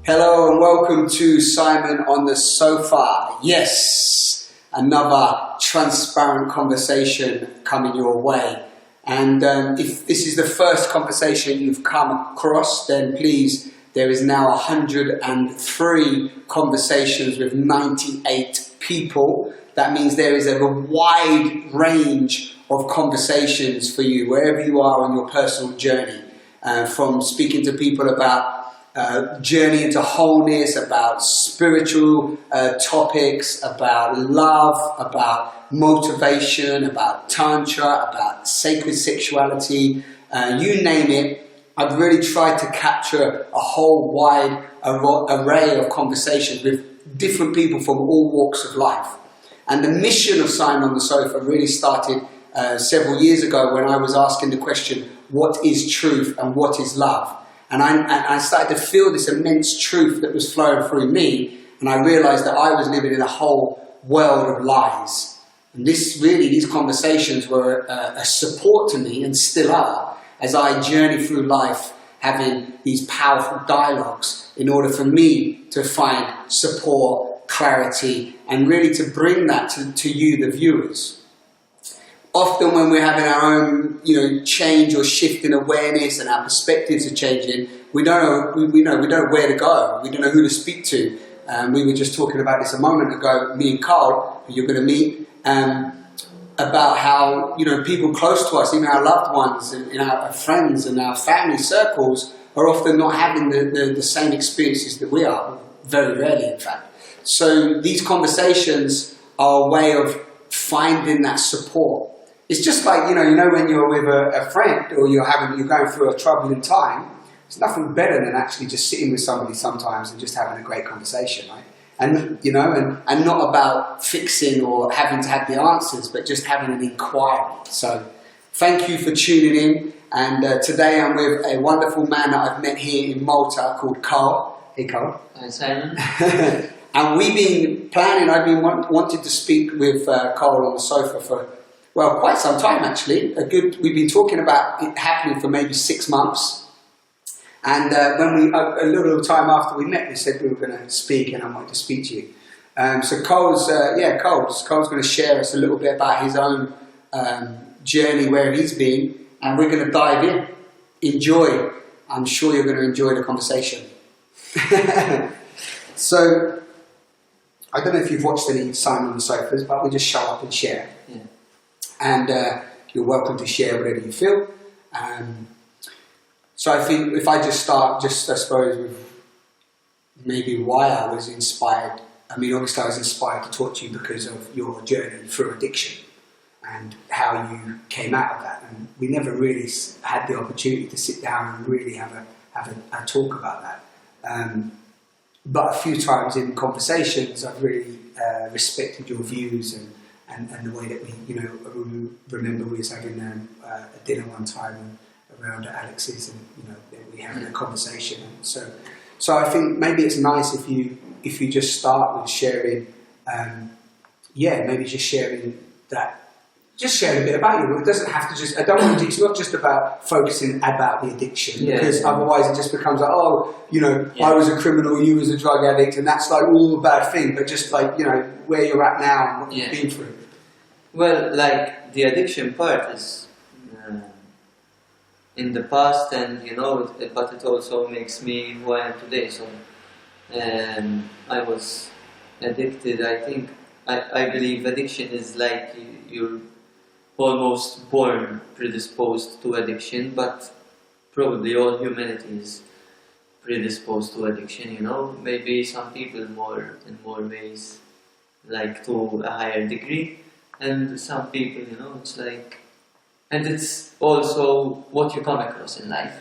Hello and welcome to Simon on the Sofa. Yes, another transparent conversation coming your way. And if this is the first conversation you've come across, then please, there is now 103 conversations with 98 people. That means there is a wide range of conversations for you, wherever you are on your personal journey. From speaking to people about journey into wholeness, about spiritual topics, about love, about motivation, about tantra, about sacred sexuality, you name it. I've really tried to capture a whole wide array of conversations with different people from all walks of life. And the mission of Simon on the Sofa really started several years ago when I was asking the question, what is truth and what is love? And I started to feel this immense truth that was flowing through me, and I realized that I was living in a whole world of lies. And these conversations were a support to me, and still are, as I journey through life, having these powerful dialogues in order for me to find support, clarity, and really to bring that to you, the viewers. Often when we're having our own, change or shift in awareness and our perspectives are changing, we don't know where to go. We don't know who to speak to. We were just talking about this a moment ago, me and Karl, who you're going to meet, about how, people close to us, even our loved ones and our friends and our family circles are often not having the same experiences that we are, very rarely in fact. So these conversations are a way of finding that support. It's just like, when you're with a friend or you're going through a troubling time, there's nothing better than actually just sitting with somebody sometimes and just having a great conversation, right? And, and not about fixing or having to have the answers, but just having an inquiry. So thank you for tuning in. And today I'm with a wonderful man that I've met here in Malta called Karl. Hey, Karl. Hi, Simon. And we've been planning, I've been wanting to speak with Karl on the Sofa for, quite some time actually. We've been talking about it happening for maybe 6 months. And when a little time after we met, we said we were going to speak, and I wanted to speak to you. So Karl's going to share us a little bit about his own journey, where he's been, and we're going to dive in. Enjoy. I'm sure you're going to enjoy the conversation. So, I don't know if you've watched any Simon on the Sofas, but we just show up and share. Yeah. And you're welcome to share whatever you feel. So I think if I just start, I suppose, with maybe why I was inspired. I mean, obviously I was inspired to talk to you because of your journey through addiction and how you came out of that. And we never really had the opportunity to sit down and really have a talk about that. But a few times in conversations, I've really respected your views and the way that we, I remember we was having a dinner one time around Alex's, and we having a conversation. And so I think maybe it's nice if you just start with sharing, maybe just sharing that. Just share a bit about you. It doesn't have to just. I don't want to. It's not just about focusing about the addiction, because otherwise it just becomes like, I was a criminal, you was a drug addict, and that's like all a bad thing. But just like where you're at now and what you've been through. Well, like the addiction part is in the past, and but it also makes me who I am today. So I was addicted. I think I believe addiction is like you're almost born predisposed to addiction, but probably all humanity is predisposed to addiction, maybe some people in more ways, like to a higher degree, and some people, it's like, and it's also what you come across in life,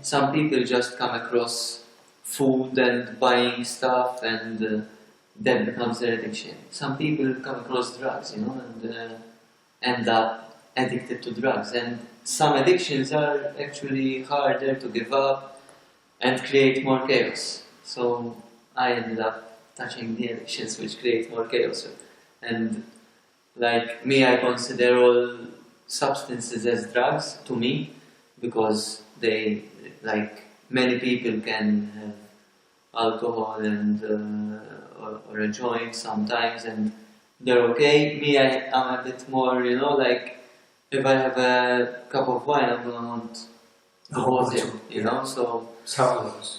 Some people just come across food and buying stuff, and that becomes their addiction. Some people come across drugs, and end up addicted to drugs. And some addictions are actually harder to give up and create more chaos. So I ended up touching the addictions which create more chaos. And like me, I consider all substances as drugs to me, because they, like many people can have alcohol and or a joint sometimes and they're okay. Me, I'm a bit more, you know, like if I have a cup of wine, I'm gonna want the whole thing, you know. So That's how it was.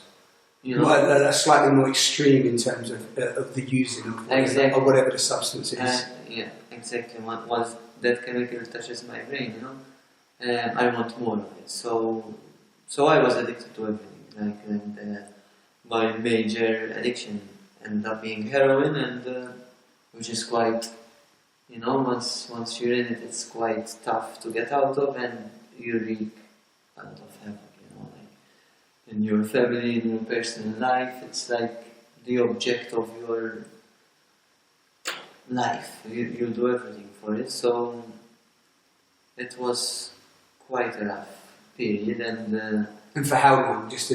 you know, Well, that's slightly more extreme in terms of the using of Exactly. of whatever the substance is. yeah, exactly. Once that chemical touches my brain, you know, I want more of it. So I was addicted to everything. Like, and my major addiction ended up being heroin, and which is quite, you know, once you're in it, it's quite tough to get out of, and you wreak a lot of havoc, you know, like in your family, in your personal life. It's like the object of your life. You do everything for it. So it was quite a rough period, And for how long? Just to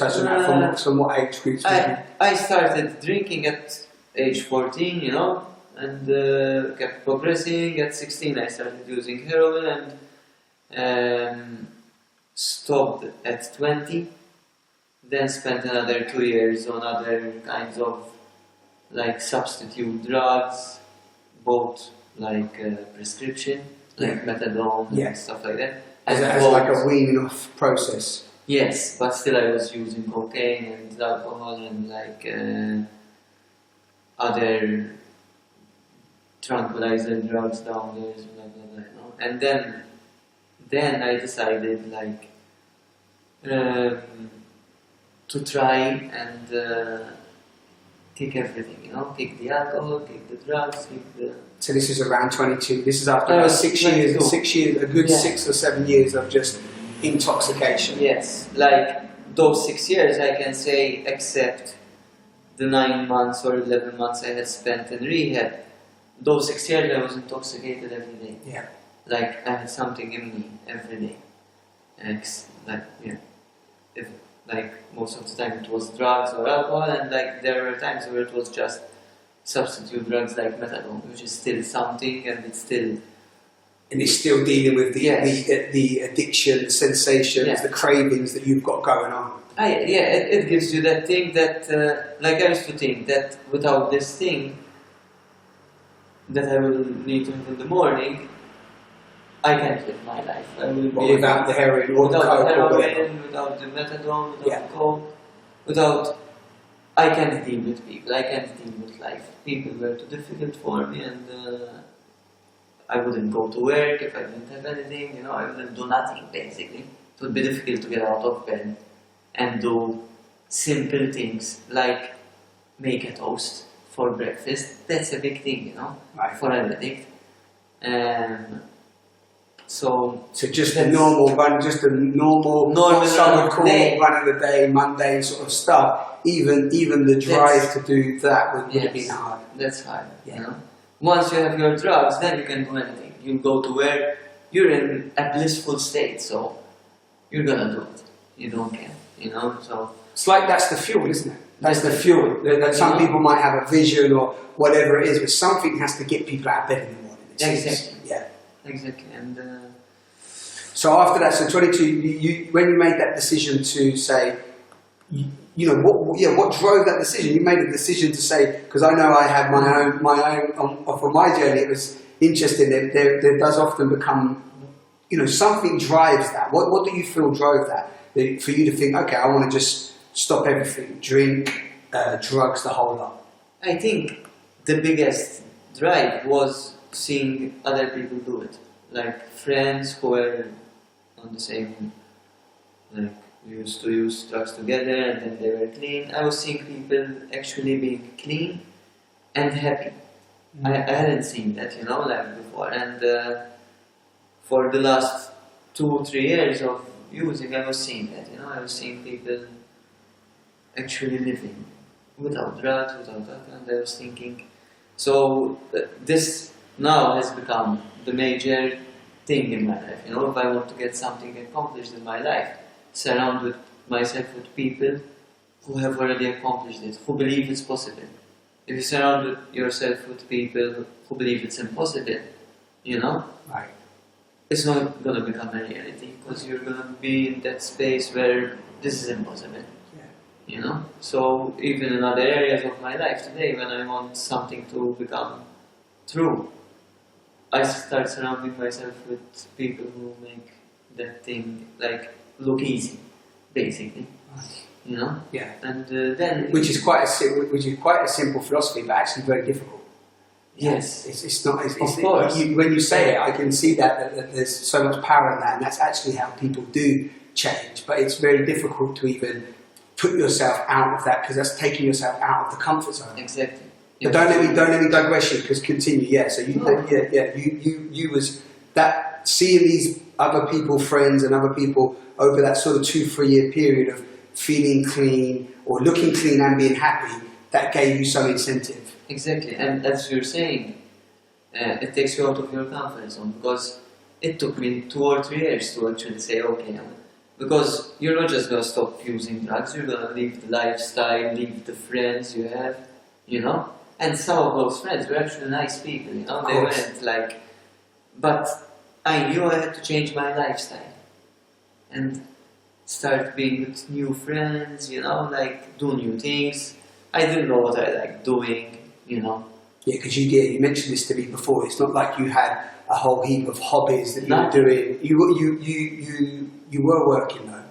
touch on that, from what age groups? I started drinking at age 14, you know, and kept progressing. At 16 I started using heroin, and stopped at 20. Then spent another 2 years on other kinds of like substitute drugs, both like prescription, like methadone and stuff like that. As like a weaning off process. Yes, but still I was using cocaine and alcohol and like other tranquilizer drugs down there, blah blah blah, you know. And then I decided like to try and kick everything, you know, kick the alcohol, kick the drugs, kick the... So this is around 22. This is after I about was 6 years, 22. 6 years, a good 6 or 7 years of just intoxication. Yes, like those 6 years I can say, except the 9 months or 11 months I had spent in rehab, those 6 years I was intoxicated every day. Yeah. Like I had something in me every day. Like, yeah. If, like most of the time it was drugs or alcohol, and like there were times where it was just substitute drugs like methadone, which is still something, and it's still... And it's still dealing with the Yes. the addiction, the sensations, the cravings that you've got going on. It gives you that thing that, like I used to think that without this thing that I will need to have in the morning, I can't live my life. I will be Without the heroin or the without coke the or whatever. heroin, without the methadone, without the coke, without... I can't deal with people, I can't deal with life. People were too difficult for me, and I wouldn't go to work if I didn't have anything, you know, I wouldn't do nothing basically. It would be difficult to get out of bed and do simple things like make a toast for breakfast. That's a big thing, you know, for an addict. So just a normal run, what some would call run of the day, mundane sort of stuff. Even the drive to do that would have been hard. That's hard, you know. Once you have your drugs, then you can do anything. You go to where you're in a blissful state, so you're gonna do it. You don't care, you know. So it's like that's the fuel, isn't it? That's the fuel. That some people might have a vision or whatever it is, but something has to get people out of bed in the morning. Exactly. Yeah. Exactly. And so after that, so 22, when you made that decision to say, you know, what drove that decision? You made a decision to say, because I know I had my own for my journey. It was interesting. There does often become, you know, something drives that. What do you feel drove that? For you to think, okay, I want to just stop everything, drink, drugs, the whole lot. I think the biggest drive was seeing other people do it, like friends who were on the same, like we used to use drugs together and then they were clean. I was seeing people actually being clean and happy. I hadn't seen that, you know, like before. And for the last 2-3 years of using, I was seeing that, you know, I was seeing people actually living without drugs, without alcohol, and I was thinking, so this now has become the major thing in my life, you know. If I want to get something accomplished in my life, surround myself with people who have already accomplished it, who believe it's possible, if you surround yourself with people who believe it's impossible, you know, Right. it's not gonna become a reality because you're gonna be in that space where this is impossible. Yeah. You know. So even in other areas of my life today, when I want something to become true, I start surrounding myself with people who make that thing like look easy, basically. Right. You know. Yeah. And then Which is quite a simple philosophy, but actually very difficult. yes, It's not. Of course. When you say it, I can see that there's so much power in that, and that's actually how people do change. But it's very difficult to even put yourself out of that because that's taking yourself out of the comfort zone. exactly. But don't let me digress you because continue. Yeah. So you No. you was that seeing these other people, friends, and other people over that sort of 2-3 year period of feeling clean or looking clean and being happy, that gave you some incentive. Exactly, and as you're saying, it takes you out of your comfort zone because it took me 2 or 3 years to actually say, okay, because you're not just gonna stop using drugs, you're gonna leave the lifestyle, leave the friends you have, you know. And some of those friends were actually nice people, you know. They weren't like, but I knew I had to change my lifestyle and start being with new friends, you know, like do new things. I didn't know what I liked doing. You know. Yeah, because you mentioned this to me before. It's not like you had a whole heap of hobbies that you were doing. You were working though.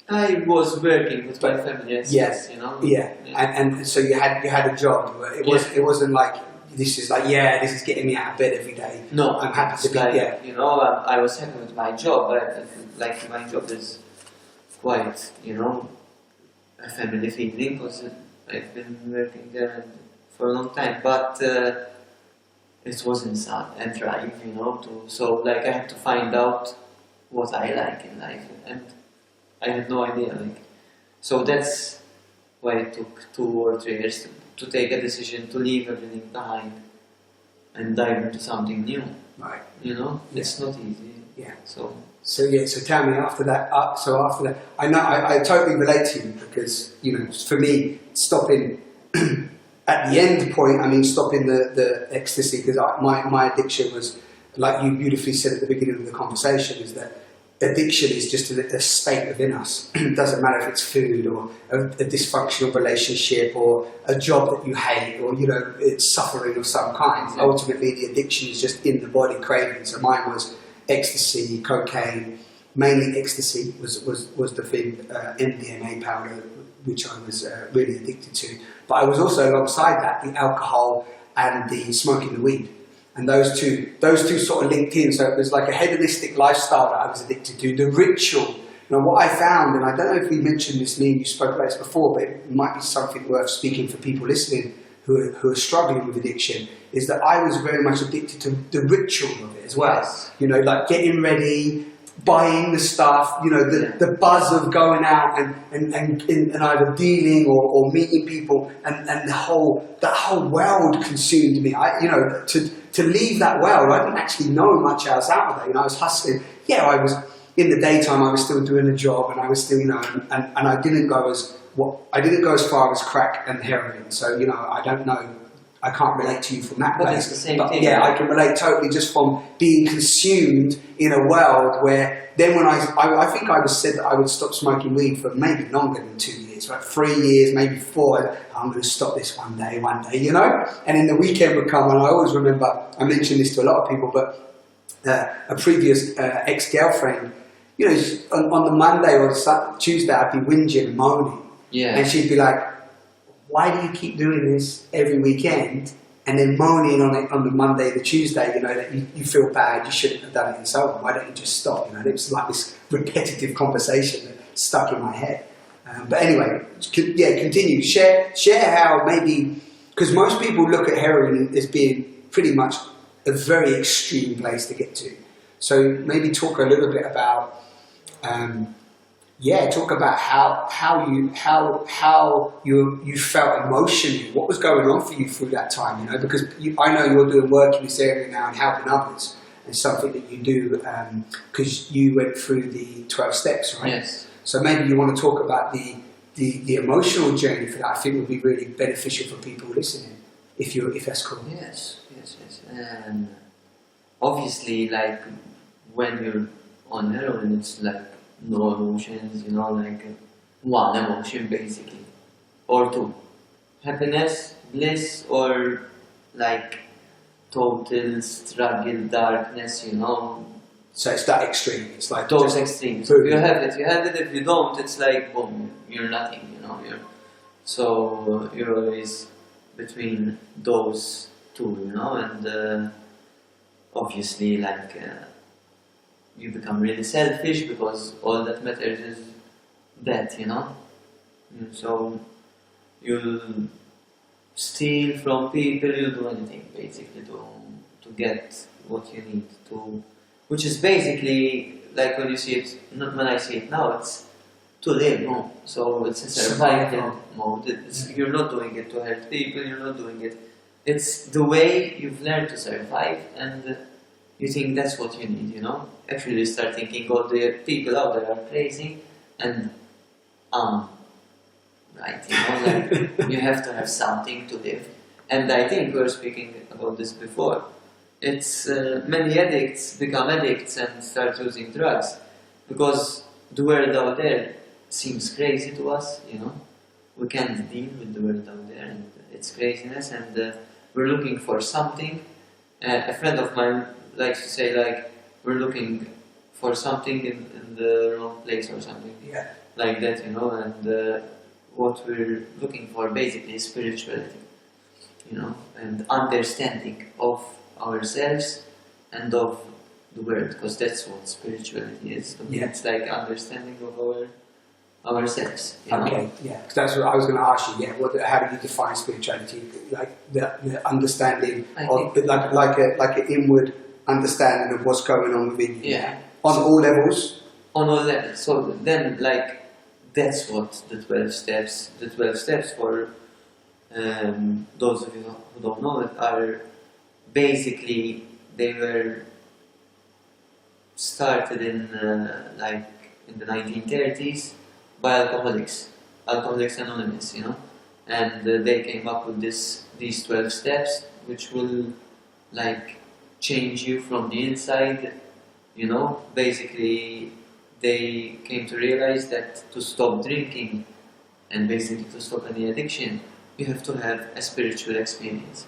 I was working with my family. Yes, you know. Yeah, and so you had a job. It wasn't like this is getting me out of bed every day. No, I'm happy to be. Like, you know, I was happy with my job, but like my job is quite, you know, a family feeling because I've been working there for a long time, but it wasn't a drive, you know, so like I had to find out what I like in life, and I had no idea, like, so that's why it took 2 or 3 years to take a decision to leave everything behind and dive into something new. Right. You know, it's not easy. Yeah. So tell me after that. I know I totally relate to you because you know for me stopping. At the end point, I mean, stopping the ecstasy, because my addiction was, like you beautifully said at the beginning of the conversation, is that addiction is just a state within us. It doesn't matter if it's food or a dysfunctional relationship or a job that you hate or, you know, it's suffering of some kind. Exactly. Ultimately, the addiction is just in the body craving. So mine was ecstasy, cocaine, mainly ecstasy was the thing, MDMA powder, which I was really addicted to. But I was also alongside that the alcohol and the smoking the weed, and those two sort of linked in. So it was like a hedonistic lifestyle that I was addicted to. The ritual. Now what I found, and I don't know if we mentioned this, me and you spoke about this before, but it might be something worth speaking for people listening who are struggling with addiction, is that I was very much addicted to the ritual of it as well. Yes. You know, like getting ready, buying the stuff, you know, the buzz of going out and either dealing or meeting people, and that whole world consumed me. You know, to leave that world, I didn't actually know much else out of that. You know, I was hustling. Yeah, I was in the daytime. I was still doing a job, and I was still, you know, and I didn't go as far as crack and heroin. So, you know, I don't know. I can't relate to you from that but place. it's the same But thing. yeah, I can relate totally just from being consumed in a world where then when I think I was said that I would stop smoking weed for maybe longer than 2 years, like 3 years, maybe 4. I'm going to stop this one day, you know? And then the weekend would come, and I always remember, I mentioned this to a lot of people, but a previous ex-girlfriend, you know, on the Monday or the Tuesday, I'd be whinging and moaning. Yeah. And she'd be like, why do you keep doing this every weekend and then moaning on it on the Monday, the Tuesday, you know, that you feel bad, you shouldn't have done it and so on. Why don't you just stop? You know, it was like this repetitive conversation that stuck in my head. But anyway, continue. Share how maybe, because most people look at heroin as being pretty much a very extreme place to get to. So maybe talk a little bit about, talk about how you felt emotionally. What was going on for you through that time? You know, because I know you're doing work in this area now and helping others. It's something that you do because you went through the 12 steps, right? Yes. So maybe you want to talk about the the emotional journey for that, I think, would be really beneficial for people listening, if that's cool. Yes. And obviously, like when you're on heroin, it's like no emotions, you know, like one emotion basically, or two: happiness, bliss, or like total struggle, darkness, you know. So it's that extreme. It's like Those just extremes. boom. If you have it, you have it. If you don't, it's like boom, you're nothing, you know. So you're always between those two, you know, and obviously, like you become really selfish because all that matters is that, you know. So you'll steal from people, you'll do anything basically to get what you need to, which is basically like when you see it, not when I see it now, it's to live, no? So it's a survival mode. You're not doing it to help people, you're not doing it. It's the way you've learned to survive, and you think that's what you need, you know? Actually, you start thinking all the people out there are crazy, and right, you know, like you have to have something to live. And I think we were speaking about this before. It's many addicts become addicts and start using drugs because the world out there seems crazy to us, you know. We can't deal with the world out there and its craziness, and we're looking for something. A friend of mine likes to say, like, we're looking for something in the wrong place or something like that, you know, and what we're looking for basically is spirituality, you know, and understanding of ourselves and of the world, because that's what spirituality is. To me, it's like understanding of ourselves. You know? Okay, yeah, because that's what I was going to ask you. Yeah, how do you define spirituality? Like the understanding of, like an inward understanding of what's going on within you. Yeah. On all levels. On all levels. So then, like, that's what the 12 steps. The 12 steps for those of you who don't know it are basically, they were started in like in the 1930s by Alcoholics Anonymous, you know, and they came up with these 12 steps, which will like change you from the inside, you know. Basically, they came to realize that to stop drinking and basically to stop any addiction, you have to have a spiritual experience,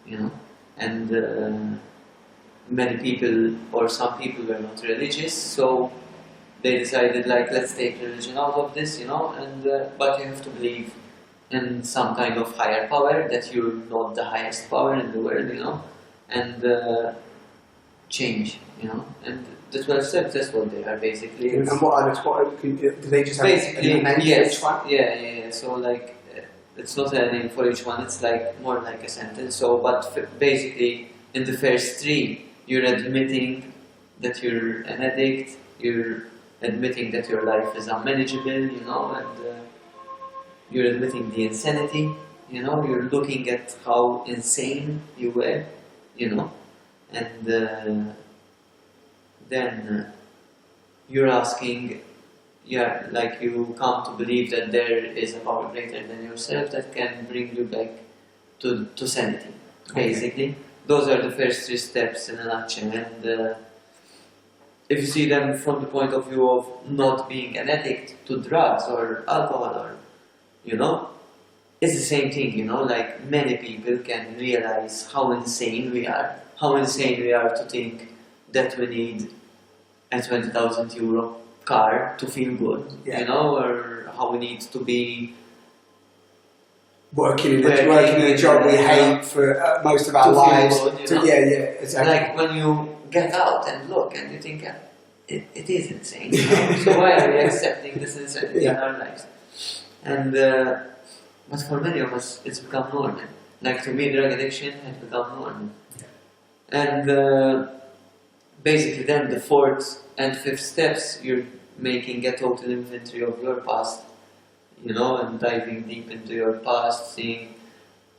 you know. And many people, or some people, were not religious, so they decided, like, let's take religion out of this, you know, and but you have to believe in some kind of higher power, that you're not the highest power in the world, you know, and change, you know. And the 12 steps, that's what they are basically. And what are do they just have basically, a name yes, for each one? yeah. So like, it's not a name for each one. It's like more like a sentence. So, but basically, in the first three, you're admitting that you're an addict. You're admitting that your life is unmanageable, you know, and you're admitting the insanity. You know, you're looking at how insane you were, you know, and then you're asking, yeah, like you come to believe that there is a power greater than yourself that can bring you back to sanity, basically. Okay. Those are the first three steps in a nutshell, and if you see them from the point of view of not being an addict to drugs or alcohol, or, you know, it's the same thing, you know, like many people can realize how insane we are to think that we need a 20,000 euro car to feel good, you know, or how we need to be working in a job we hate for most of our lives. Good, you know? Exactly. Like when you get out and look and you think, it is insane, you know? So why are we accepting this insanity in our lives? And but for many of us, it's become normal. Like to me, drug addiction has become normal. And basically then the fourth and fifth steps, you're making a total inventory of your past, you know, and diving deep into your past, seeing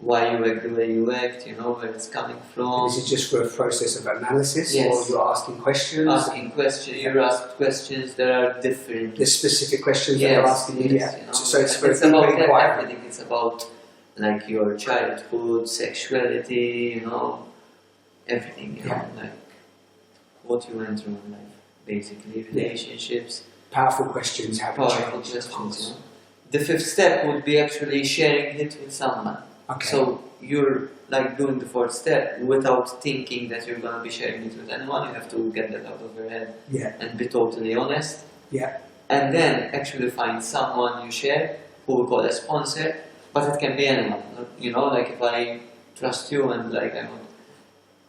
why you act the way you act, you know, where it's coming from. This is just for a process of analysis, Yes. or you're asking questions? Asking questions, you're asked questions that are different. The specific questions Yes, that they're asking you, yes, yeah. you know, So it's for it's a about deeper inquiry. everything. It's about like your childhood, sexuality, you know, everything, you know, like what you went through in life, basically, relationships. Powerful questions, how to Powerful change. questions, you know. The fifth step would be actually sharing it with someone. Okay. So you're like doing the fourth step without thinking that you're gonna be sharing it with anyone. You have to get that out of your head Yeah. and be totally honest. Yeah. And then actually find someone you share who we call a sponsor, but it can be anyone. You know, like if I trust you and like I want.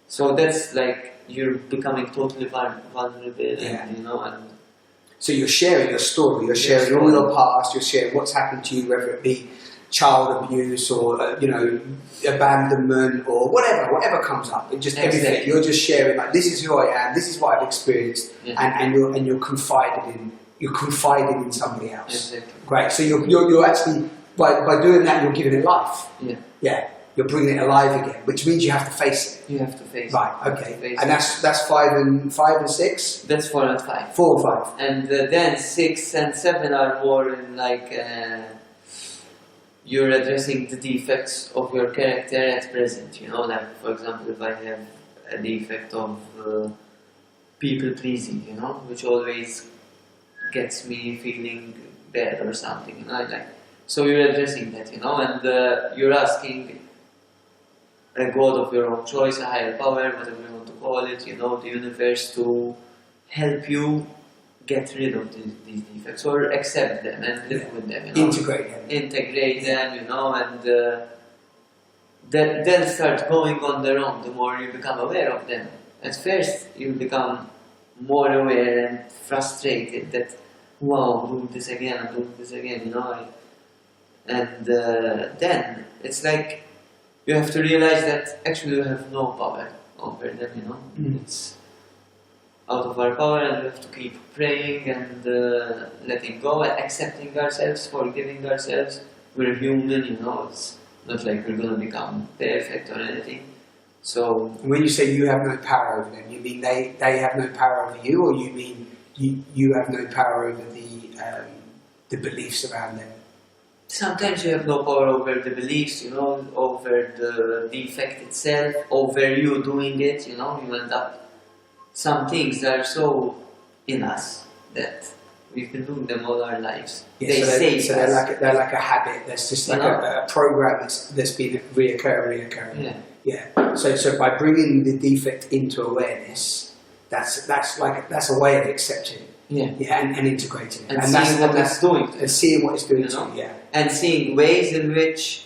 So that's like you're becoming totally vulnerable, Yeah. and you know, and So you're sharing your story, you're sharing all your past, you're sharing what's happened to you, whether it be child abuse or, abandonment or whatever comes up. It just everything. Exactly. You're just sharing, like, this is who I am, this is what I've experienced, Yeah. and you're confiding in somebody else. Exactly. Great. So you're actually, by doing that, you're giving it life. Yeah. Yeah. You're bringing it alive again, which means you have to face it. You have to face Right. it. Okay. And that's five and six. That's 4 and 5. 4 and 5. And then 6 and 7 are more in like you're addressing the defects of your character at present. You know, like for example, if I have a defect of people pleasing, you know, which always gets me feeling bad or something. You know, like so you're addressing that, you know, and you're asking a God of your own choice, a higher power, whatever you want to call it, you know, the universe to help you get rid of these defects or accept them and live with them, you know. Integrate them, you know, and they'll start going on their own the more you become aware of them. At first, you become more aware and frustrated that, wow, I'm doing this again, you know. And then it's like you have to realize that actually you have no power over them, you know. It's out of our power, and we have to keep praying and letting go and accepting ourselves, forgiving ourselves. We're human, you know. It's not like we're gonna become perfect or anything. So when you say you have no power over them, you mean they have no power over you, or you mean you have no power over the beliefs around them? Sometimes you have no power over the beliefs, you know, over the defect itself, over you doing it, you know. You end up, some things are so in us that we've been doing them all our lives. Yeah, they're like a habit. That's just like a program that's been reoccurring. Yeah. Yeah. So by bringing the defect into awareness, that's a way of accepting it. Yeah. Yeah, and integrating it. And seeing what it's doing to you. And seeing what it's doing You to know? you, yeah. And seeing ways in which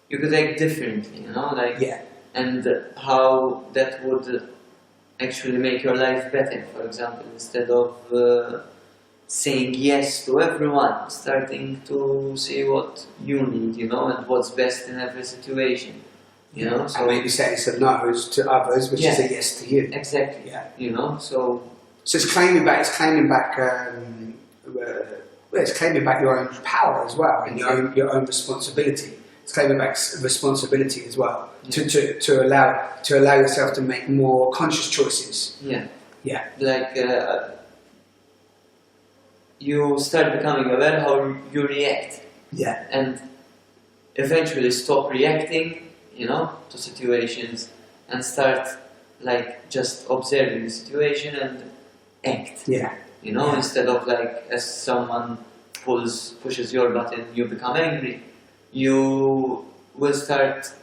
you could act differently, you know, like, Yeah. and how that would actually make your life better. For example, instead of saying yes to everyone, starting to see what you need, you know, and what's best in every situation, you know. So and maybe saying some no's to others, which is a yes to you. Exactly. Yeah. You know, so it's claiming back. It's claiming back your own power as well, and your own responsibility. It's claiming back responsibility as well, to allow yourself to make more conscious choices. Yeah. Yeah. Like you start becoming aware how you react. Yeah. And eventually stop reacting, you know, to situations, and start like just observing the situation and act. Yeah. You know, instead of like as someone pushes your button, you become angry. You will start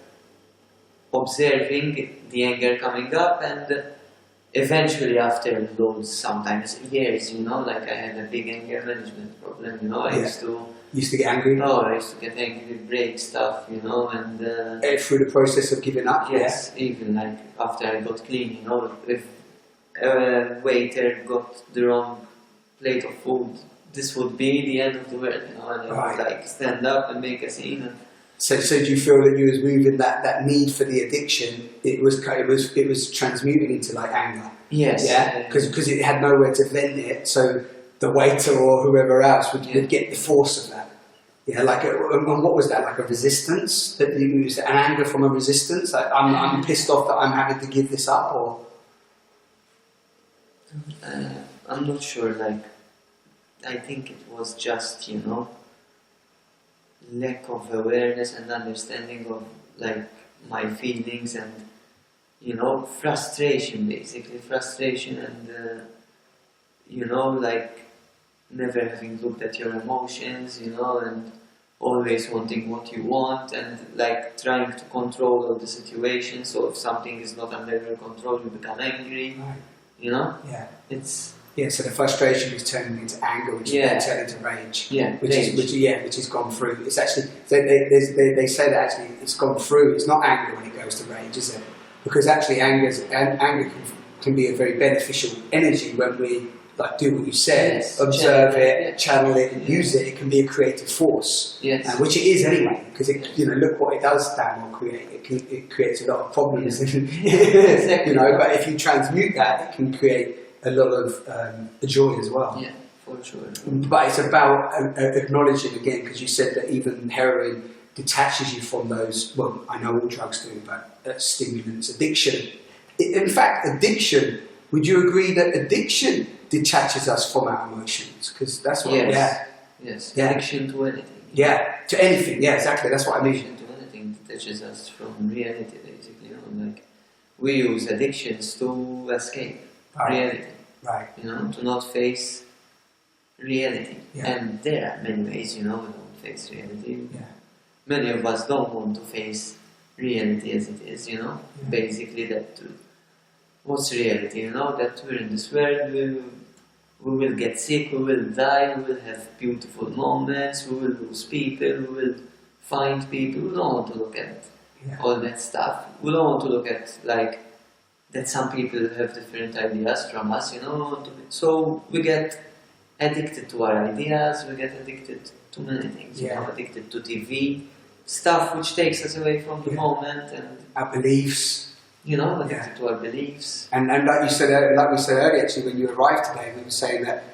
observing the anger coming up, and eventually after those sometimes years, you know, like I had a big anger management problem, you know. I used to get angry. Oh, I used to get angry, break stuff, you know, and through the process of giving up. Yes, even like after I got clean, you know, if a waiter got the wrong plate of food, this would be the end of the world, you know, and I would like stand up and make a scene. And so do you feel that you was moving that need for the addiction? It was transmuting into like anger. Yes. Yeah. Because it had nowhere to vent it, so the waiter or whoever else would get the force of that. Yeah, like, and what was that? Like a resistance that you used, an anger from a resistance? Like, I'm pissed off that I'm having to give this up, or? I'm not sure, like, I think it was just, you know, lack of awareness and understanding of, like, my feelings and, you know, frustration, basically. Frustration and, you know, like, never having looked at your emotions, you know, and always wanting what you want and, like, trying to control all the situation. So if something is not under your control, you become angry, Right. you know? Yeah. It's... Yeah, so the frustration is turning into anger, which is then turning into rage. Yeah, which has gone through. It's actually they say that actually it's gone through. It's not anger when it goes to rage, is it? Because actually anger can be a very beneficial energy when we like do what you said, observe it, channel it, and use it. It can be a creative force, which it is anyway. Because look what it does, Dan, or create. It creates a lot of problems, Exactly. you know. But if you transmute that, it can create a lot of joy as well. Yeah, for sure. But it's about acknowledging again, because you said that even heroin detaches you from those. Well, I know all drugs do, but stimulants, addiction. In fact, addiction. Would you agree that addiction detaches us from our emotions? Because that's what. Yes. Addiction to anything. Yeah, to anything. Yeah, exactly. That's what I mean. Addiction to anything detaches us from reality, basically. You know, like we use addictions to escape. Reality, right? You know, to not face reality, Yeah. and there are many ways, you know, we don't face reality. Yeah. Many of us don't want to face reality as it is, you know. Yeah. Basically, that what's reality? You know, that we're in this world, we will get sick, we will die, we will have beautiful moments, we will lose people, we will find people. We don't want to look at all that stuff. We don't want to look at like. That some people have different ideas from us, you know. So we get addicted to our ideas, we get addicted to many things, you know, addicted to TV, stuff which takes us away from the moment and our beliefs. You know, addicted to our beliefs. And like we said earlier, actually, when you arrived today, we were saying that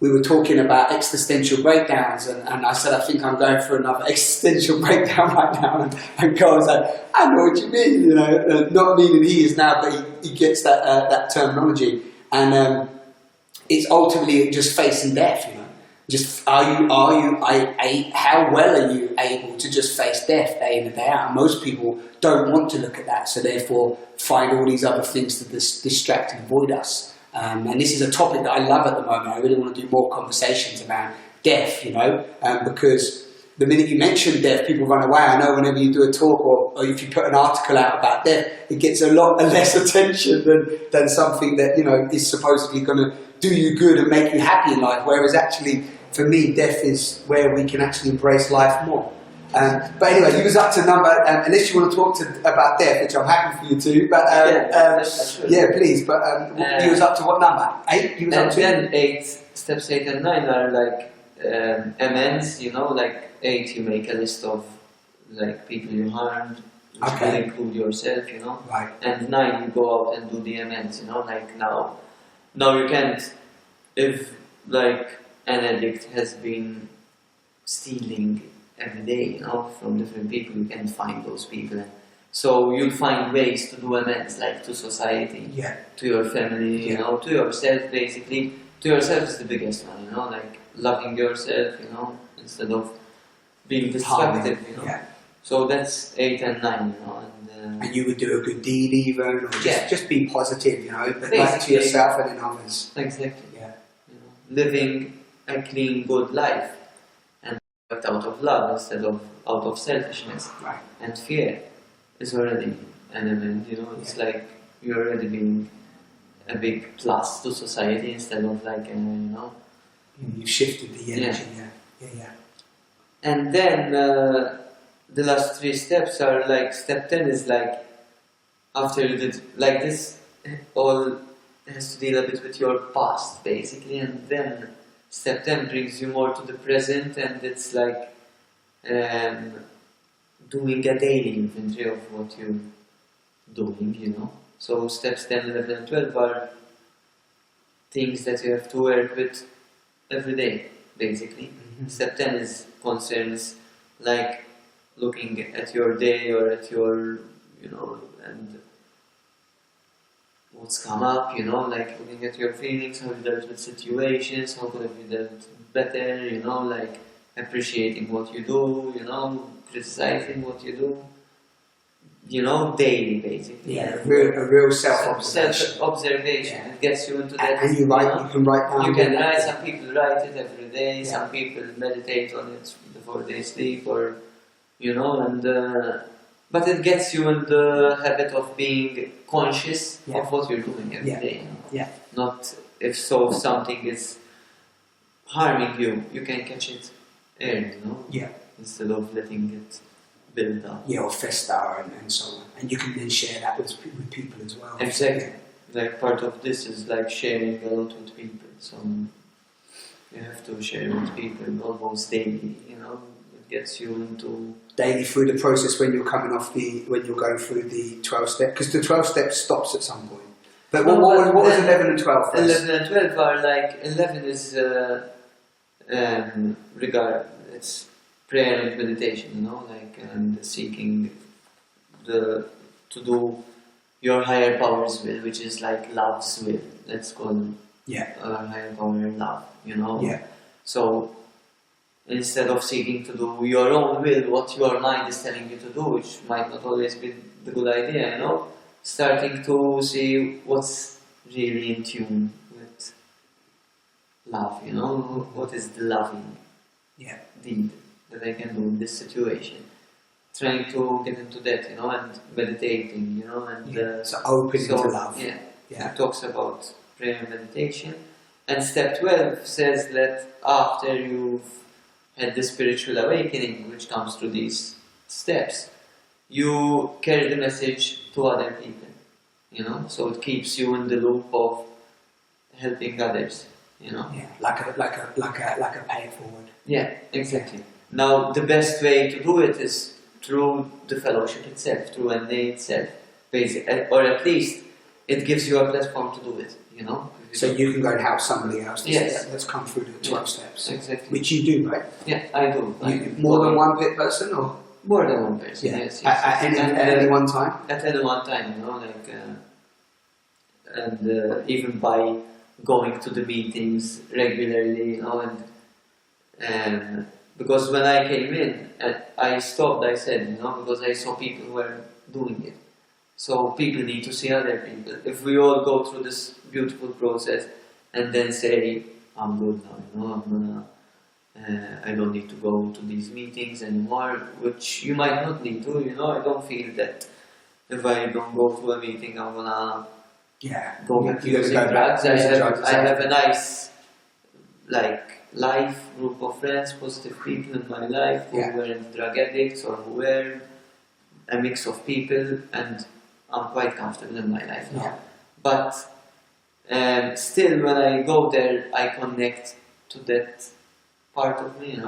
we were talking about existential breakdowns, and I said, I think I'm going through another existential breakdown right now. And Karl was like, I know what you mean, you know, not meaning he is now, but he gets that terminology. And it's ultimately just facing death, you know. Just how well are you able to just face death day in and day out? And most people don't want to look at that, so therefore find all these other things to distract and avoid us. And this is a topic that I love at the moment. I really want to do more conversations about death, you know, because the minute you mention death, people run away. I know whenever you do a talk or if you put an article out about death, it gets a lot less attention than something that, you know, is supposedly going to do you good and make you happy in life. Whereas actually, for me, death is where we can actually embrace life more. But anyway, you was up to number, unless you want to talk about death, which I'm happy for you to, but please, but you was up to what number? 8? You was up to? Then 8, steps 8 and 9 are like amends, you know, like 8 you make a list of like people you harmed, which will include yourself, you know, right. And 9 you go out and do the amends, you know, like now you can't, if like an addict has been stealing every day, you know, from different people, you can find those people. So you'll find ways to do amends, like to society, to your family, you know, to yourself, basically. To yourself is the biggest one, you know, like loving yourself, you know, instead of being destructive, you know. Yeah. So that's 8 and 9, you know. And you would do a good deed even, or just be positive, you know, but like to yourself and in others. Exactly. Yeah. You know, living a clean, good life. But out of love instead of out of selfishness. Right. And fear is already an element, you know, it's like you're already being a big plus to society instead of like, you know. You've shifted the energy, yeah. And then the last 3 steps are like, step 10 is like, after you did, like this all has to deal a bit with your past basically, and then step 10 brings you more to the present, and it's like doing a daily inventory of what you're doing, you know. So steps 10, 11 and 12 are things that you have to work with every day, basically. Step 10 is concerns like looking at your day or at your, and what's come up, like looking at your feelings, how you dealt with situations, how could have you dealt better, like appreciating what you do, criticizing what you do, daily basically. Yeah, a real self-observation. Self-observation. Yeah. It gets you into that. And you can write down. You can write. Some people write it every day. Yeah. Some people meditate on it before they sleep, or but it gets you in the habit of being conscious of what you're doing every day. Yeah. Not if something is harming you, you can catch it early, Yeah. Instead of letting it build up. Yeah, or fester and so on. And you can then share that with people as well. Exactly. Like part of this is like sharing a lot with people. So you have to share with people almost daily, It gets you into daily through the process when you're when you're going through the 12 step, because the 12 steps stops at some point. But what was 11 and 12 first? 11 and 12 are like, 11 is it's prayer and meditation, and seeking to do your higher power's will, which is like love's will. Let's call higher power love, Yeah. So instead of seeking to do your own will, what your mind is telling you to do, which might not always be the good idea, starting to see what's really in tune with love, what is the loving deed that I can do in this situation. Trying to get into that, and meditating, and so opening to love. Yeah. It talks about prayer and meditation. And step 12 says that after you've had the spiritual awakening, which comes through these steps, you carry the message to other people, so it keeps you in the loop of helping others, Yeah, like a pay it forward. Yeah, exactly. Now, the best way to do it is through the fellowship itself, through NA itself, basically, or at least it gives you a platform to do it, So you can go and help somebody else that's come through the 12 steps. Exactly. Which you do, right? Yeah, I do. More than one person, or? More than one person, yes. At any one time? At any one time, even by going to the meetings regularly, and because when I came in, I stopped, I said, because I saw people were doing it. So people need to see other people. If we all go through this beautiful process and then say, I'm good now, I don't need to go to these meetings anymore, which you might not need to, I don't feel that if I don't go to a meeting, I'm gonna go back to using drugs. I have a nice, life group of friends, positive people in my life who weren't drug addicts or who were a mix of people, and I'm quite comfortable in my life now. But still, when I go there, I connect to that part of me, and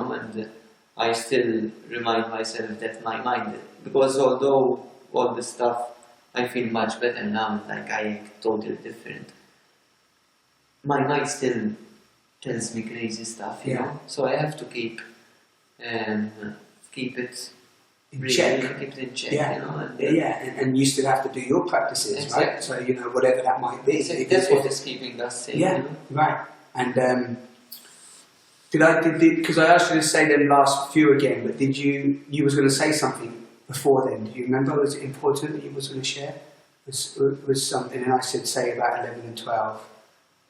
I still remind myself that my mind, because although all this stuff, I feel much better now, I act totally different, my mind still tells me crazy stuff, so I have to keep it in check. Keep it in check, and you still have to do your practices, right? So whatever that might be. That's what is keeping us safe. Right. And because I asked you to say them last few again, but you was going to say something before then? Do you remember? Was it important that you was going to share? Was something, and I said say about 11 and 12.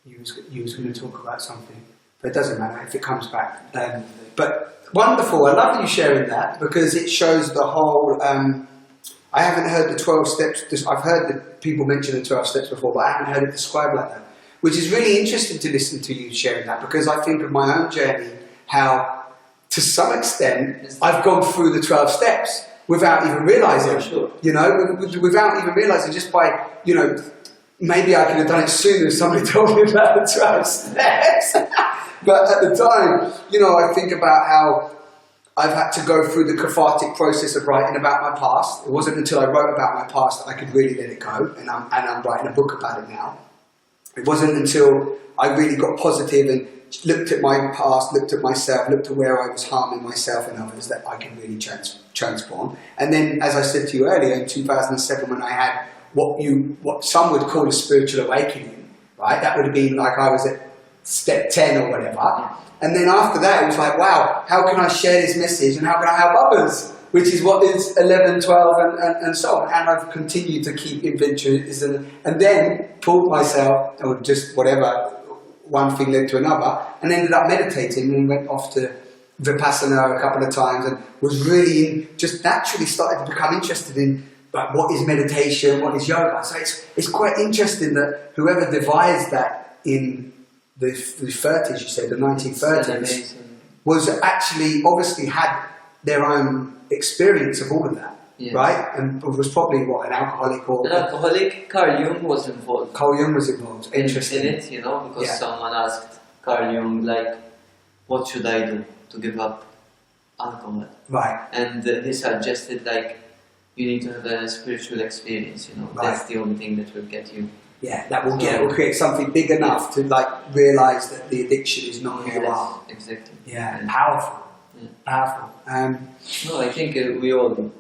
You was going to talk about something, but it doesn't matter if it comes back. But wonderful. I love you sharing that, because it shows the whole. I haven't heard the 12 steps. I've heard that people mention the 12 steps before, but I haven't heard it described like that. Which is really interesting to listen to you sharing that, because I think of my own journey, how to some extent I've gone through the 12 steps without even realizing. Sure. Without even realizing, just by maybe I could have done it sooner if somebody told me about the 12 steps. But at the time, I think about how I've had to go through the cathartic process of writing about my past. It wasn't until I wrote about my past that I could really let it go, and I'm writing a book about it now. It wasn't until I really got positive and looked at my past, looked at myself, looked at where I was harming myself and others, that I can really transform. And then, as I said to you earlier, in 2007, when I had what some would call a spiritual awakening, right? That would have been like I was at step 10 or whatever. And then after that, it was like, wow, how can I share this message and how can I help others? Which is what is 11, 12 and so on. And I've continued to keep adventures and then pulled myself, or just whatever, one thing led to another, and ended up meditating and went off to Vipassana a couple of times and was really just naturally started to become interested in like what is meditation, what is yoga. So it's quite interesting that whoever devised that in the 30s, you said, the 1930s, was actually obviously had their own experience of all of that, right? And was probably an alcoholic or... An alcoholic. Carl Jung was involved. Carl Jung was involved. Interesting. In it, because someone asked Carl Jung, like, what should I do to give up alcohol? Right. And he suggested, like, you need to have a spiritual experience, Right. That's the only thing that will get you. Yeah, that will create something big enough to like realise that the addiction is not who you are. Exactly. Yeah, powerful. Yeah. Powerful. No, I think we all,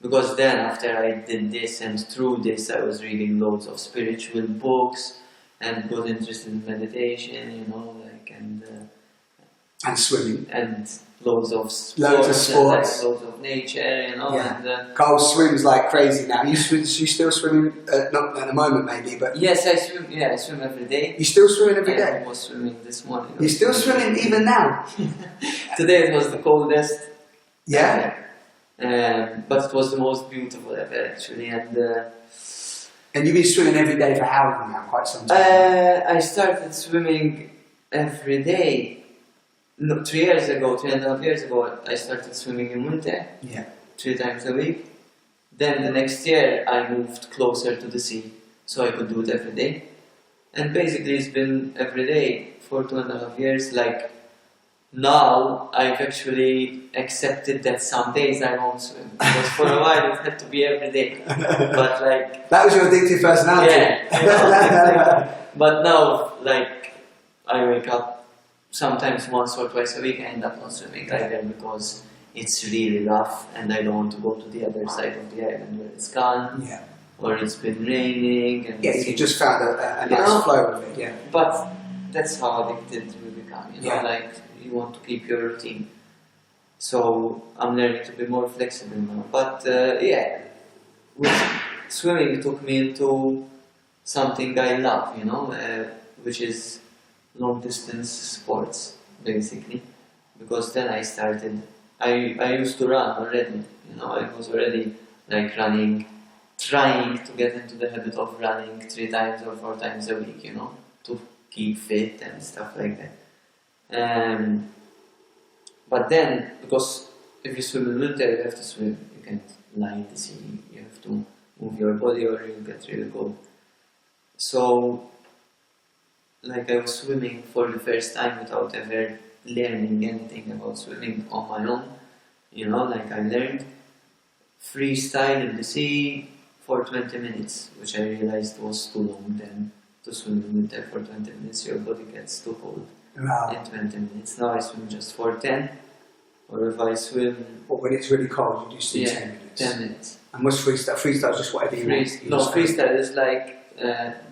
because then after I did this and through this I was reading loads of spiritual books and got interested in meditation, and swimming. And loads of sports. Sports. Loads of nature, Yeah. And, Karl swims like crazy now. You still swimming? Not at the moment, maybe, but yes, I swim. Yeah, I swim every day. You still swimming every day? I was swimming this morning. You're still swimming even now? Today it was the coldest. Yeah. But it was the most beautiful ever, actually. And you've been swimming every day for how long now? Quite some time. I started swimming every day. No, 3.5 years ago, I started swimming in winter. Yeah. 3 times a week. Then the next year, I moved closer to the sea, so I could do it every day. And basically, it's been every day for 2.5 years. Like, now, I've actually accepted that some days I won't swim. Because for a while, it had to be every day. But like... That was your addictive personality. Yeah. But now, like, I wake up sometimes once or twice a week. I end up not swimming either because it's really rough and I don't want to go to the other side of the island where it's gone. Yeah. Or it's been raining. And you just found a nice flow of it, yeah. But that's how addicted we become, Yeah. You want to keep your routine. So I'm learning to be more flexible now. But with swimming took me into something I love, which is long distance sports, basically. Because then I started, I used to run already, I was already like running, trying to get into the habit of running 3 times or 4 times a week, to keep fit and stuff like that. But then, because if you swim in winter, you have to swim, you can't lie in the sea, you have to move your body or you'll get really cold. So, like I was swimming for the first time without ever learning anything about swimming on my own, like I learned freestyle in the sea for 20 minutes, which I realized was too long then to swim in winter for 20 minutes, your body gets too cold. Wow. In 20 minutes. Now I swim just for 10, or if I swim... But when it's really cold, you do see 10 minutes? 10 minutes. And what's freestyle? Freestyle is just whatever you want. No, freestyle is like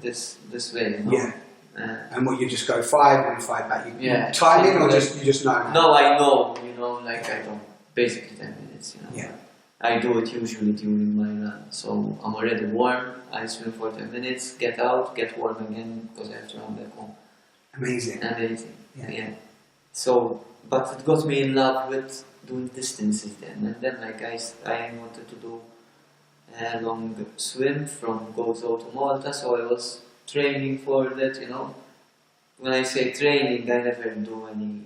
this way, Yeah. And what, you just go 5 and 5 back? You time in, or you just know? No, I know, like I don't. Basically 10 minutes, Yeah. I do it usually during my run. So I'm already warm, I swim for 10 minutes, get out, get warm again, because I have to run back home. Amazing. Yeah. So, but it got me in love with doing distances then. And then like I wanted to do a long swim from Gozo to Malta, so I was training for that, When I say training, I never do any,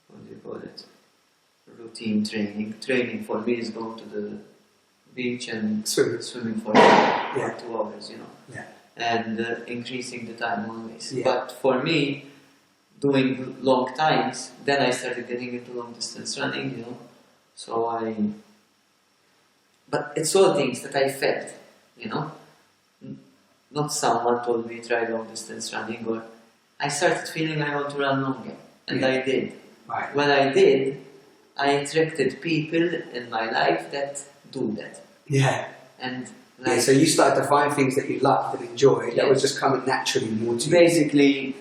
what do you call it? Routine training. Training for me is going to the beach and swimming for 2 hours, Yeah. And increasing the time always. Yeah. But for me, doing long times, then I started getting into long distance running, So but it's all things that I felt, not someone told me try long distance running, or I started feeling I want to run longer, and I did. Right. When I did, I attracted people in my life that do that. Yeah. And Yeah, so you started to find things that you loved and enjoyed that Yeah. was just coming naturally more to you. basically,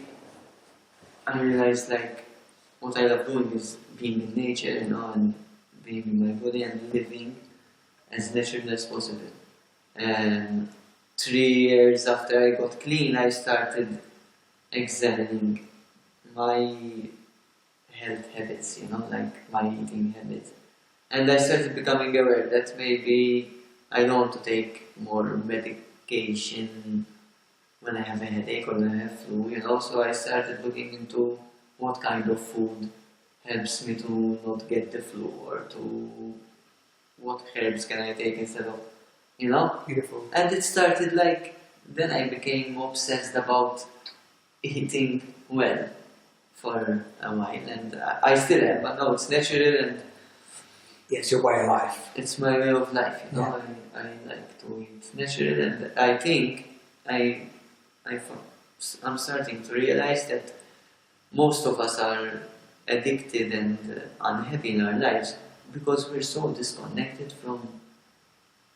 I realized like what I love doing is being in nature, and being in my body and living as natural as possible. And 3 years after I got clean, I started examining my health habits, like my eating habits. And I started becoming aware that maybe I don't want to take more medication when I have a headache or when I have flu, So I started looking into what kind of food helps me to not get the flu, or to what herbs can I take instead of, Beautiful. And it started like, then I became obsessed about eating well for a while, and I still am, but now it's natural and Yeah, it's your way of life. it's my way of life, Yeah. I like to eat natural, and I think I'm starting to realize that most of us are addicted and unhappy in our lives because we're so disconnected from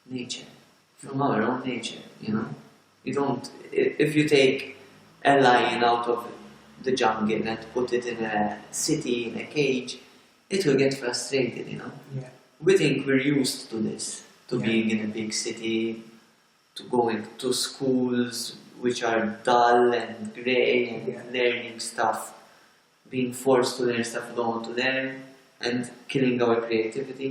nature, from our own nature, You don't, if you take a lion out of the jungle and put it in a city, in a cage, it will get frustrated, Yeah. We think we're used to this, to Yeah. being in a big city, to going to schools which are dull and grey and Yeah. learning stuff, being forced to learn stuff we don't want to learn, and killing our creativity,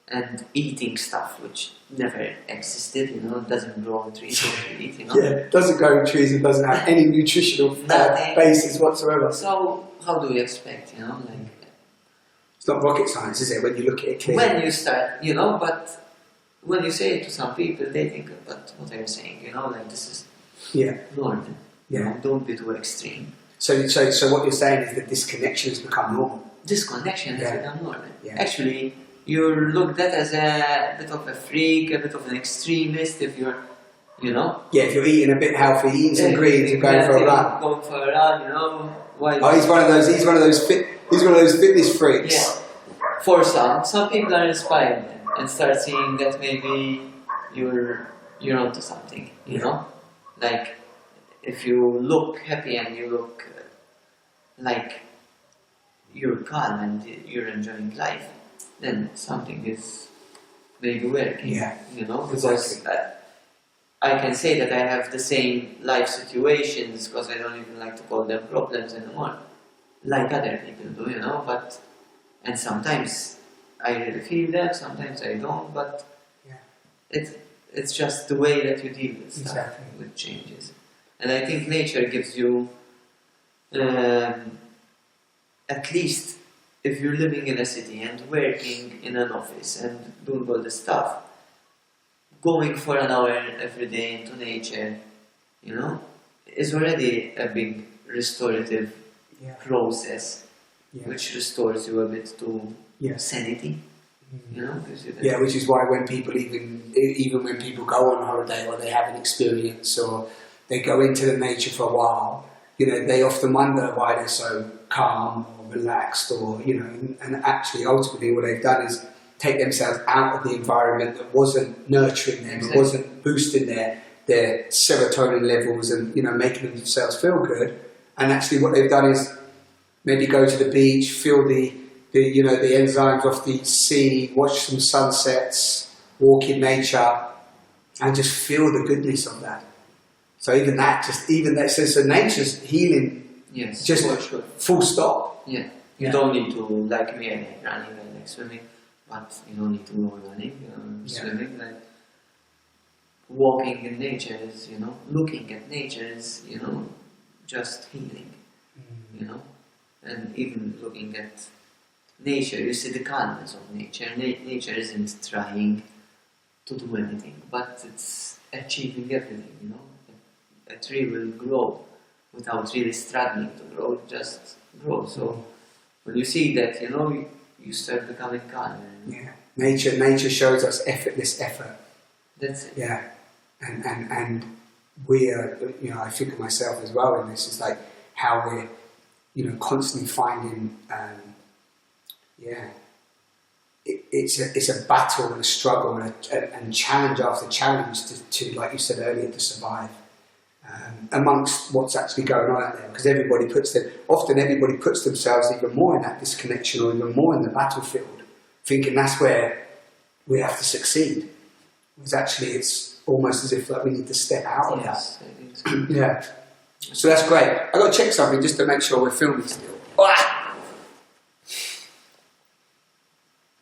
and eating stuff which never existed, it doesn't grow on trees to eat, Yeah, it doesn't grow in trees and doesn't have any nutritional Nothing. basis whatsoever. So how do we expect, like It's not rocket science, is it, when you look at it clearly? when you start, but when you say it to some people, they think, but what are you saying, like this is Yeah. normal, Yeah. Don't be too extreme. So what you're saying is that disconnection has become normal. Disconnection has Yeah. become normal. Yeah. Actually, you're looked at as a bit of a freak, a bit of an extremist if you're, Yeah, if you're eating a bit healthy, eating some greens and going for a run. Going for a run, Why? Oh, he's one of those fitness freaks. Yeah. For some people are inspired and start seeing that maybe you're onto something, Like if you look happy and you look like you're calm and you're enjoying life, then something is maybe working. Yeah. Because I can say that I have the same life situations, because I don't even like to call them problems anymore, like other people do, but and sometimes I really feel them, sometimes I don't, but Yeah. it's just the way that you deal with stuff, Exactly. with changes. And I think nature gives you, at least if you're living in a city and working in an office and doing all this stuff, going for an hour every day into nature, is already a big restorative Yeah. process, Yeah. which restores you a bit to Yeah. sanity. gives you that. Yeah, which is why when people even when people go on holiday or they have an experience or they go into the nature for a while, they often wonder why they're so calm or relaxed, or and actually ultimately what they've done is take themselves out of the environment that wasn't nurturing them, Exactly. it wasn't boosting their serotonin levels and making themselves feel good. And actually what they've done is maybe go to the beach, feel the enzymes off the sea, watch some sunsets, walk in nature, and just feel the goodness of that. So so nature's healing, Yes, just for sure. full stop. Yeah, you Yeah. don't need to, like me, I like running, I like swimming, but you don't need to go running, Yeah. swimming, like walking in nature is, looking at nature is, just healing, and even looking at nature, you see the calmness of nature. Nature isn't trying to do anything, but it's achieving everything, A tree will grow without really struggling to grow, it just grows. So when you see that, you start becoming calmer. Yeah, nature shows us effortless effort. That's it. Yeah, and we are, I think of myself as well in this, is like how we're, constantly finding, it's a battle and a struggle and challenge after challenge to, like you said earlier, to survive amongst what's actually going on out there. Because everybody puts themselves even more in that disconnection or even more in the battlefield, thinking that's where we have to succeed. Because actually it's almost as if like we need to step out of that. I think so. Yeah. So that's great. I've got to check something just to make sure we're filming still. Ah!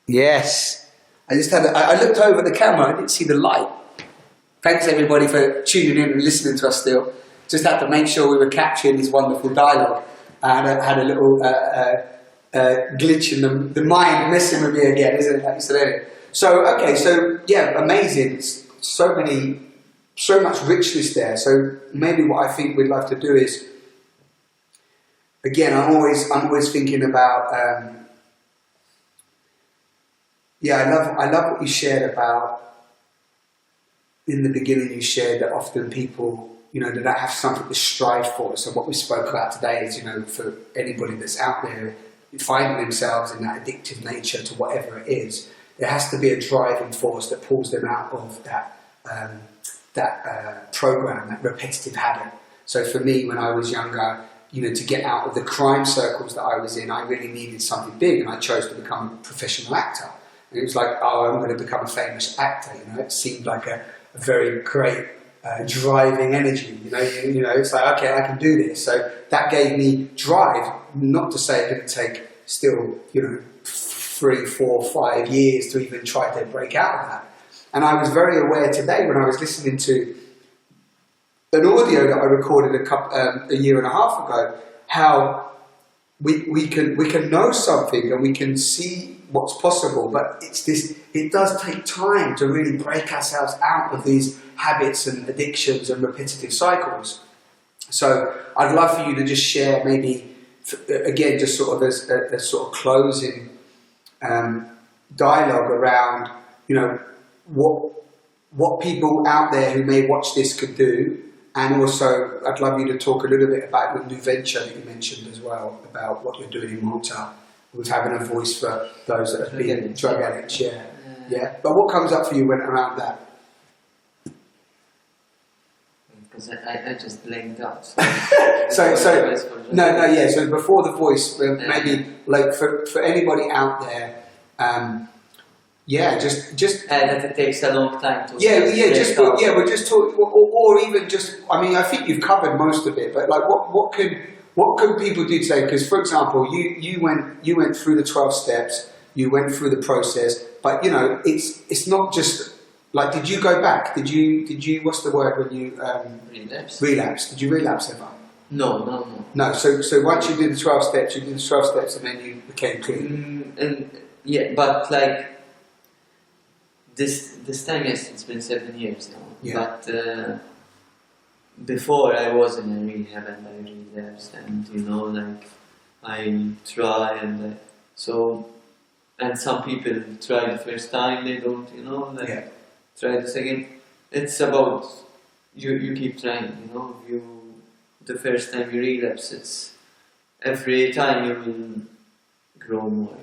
Yes. I looked over the camera, I didn't see the light. Thanks everybody for tuning in and listening to us still. Just had to make sure we were capturing this wonderful dialogue. I had a little glitch in the mind messing with me again, isn't it? Like you said earlier. So, okay, so yeah, amazing. So much richness there. So maybe what I think we'd love to do is, again, I'm always thinking about, I love what you shared about, in the beginning you shared that often people, they don't have something to strive for. So what we spoke about today is, for anybody that's out there finding themselves in that addictive nature to whatever it is, there has to be a driving force that pulls them out of that program, that repetitive habit. So for me, when I was younger, to get out of the crime circles that I was in, I really needed something big, and I chose to become a professional actor. And it was like, I'm going to become a famous actor. It seemed like a very great driving energy. It's like, okay, I can do this. So that gave me drive. Not to say it didn't take still, 3, 4, 5 years to even try to break out of that. And I was very aware today when I was listening to an audio that I recorded a year and a half ago, how we can know something and we can see what's possible, but it does take time to really break ourselves out of these habits and addictions and repetitive cycles. So I'd love for you to just share, maybe again, just sort of as a sort of closing dialogue around, what people out there who may watch this could do. And also, I'd love you to talk a little bit about your new venture that you mentioned as well, about what you're doing in Malta, with having a voice for those that have been drug addicts. Yeah. But what comes up for you when around that? Because I just blanked out. So before the voice, maybe like for anybody out there, just that it takes a long time to we're just talking, or even just, I think you've covered most of it, but like what can people do today? Because for example, you went through the 12 steps, you went through the process, but it's not just like, did you go back? Did you what's the word when you relapse? Did you relapse ever? No. No. So once you did the 12 steps, and then you became clean. But like this time, yes, it's been 7 years now. Yeah. But before I was in a rehab and I relapsed, and I try and and some people try the first time, they don't, try the second. It's about you keep trying, the first time you relapse, it's every time you will grow more,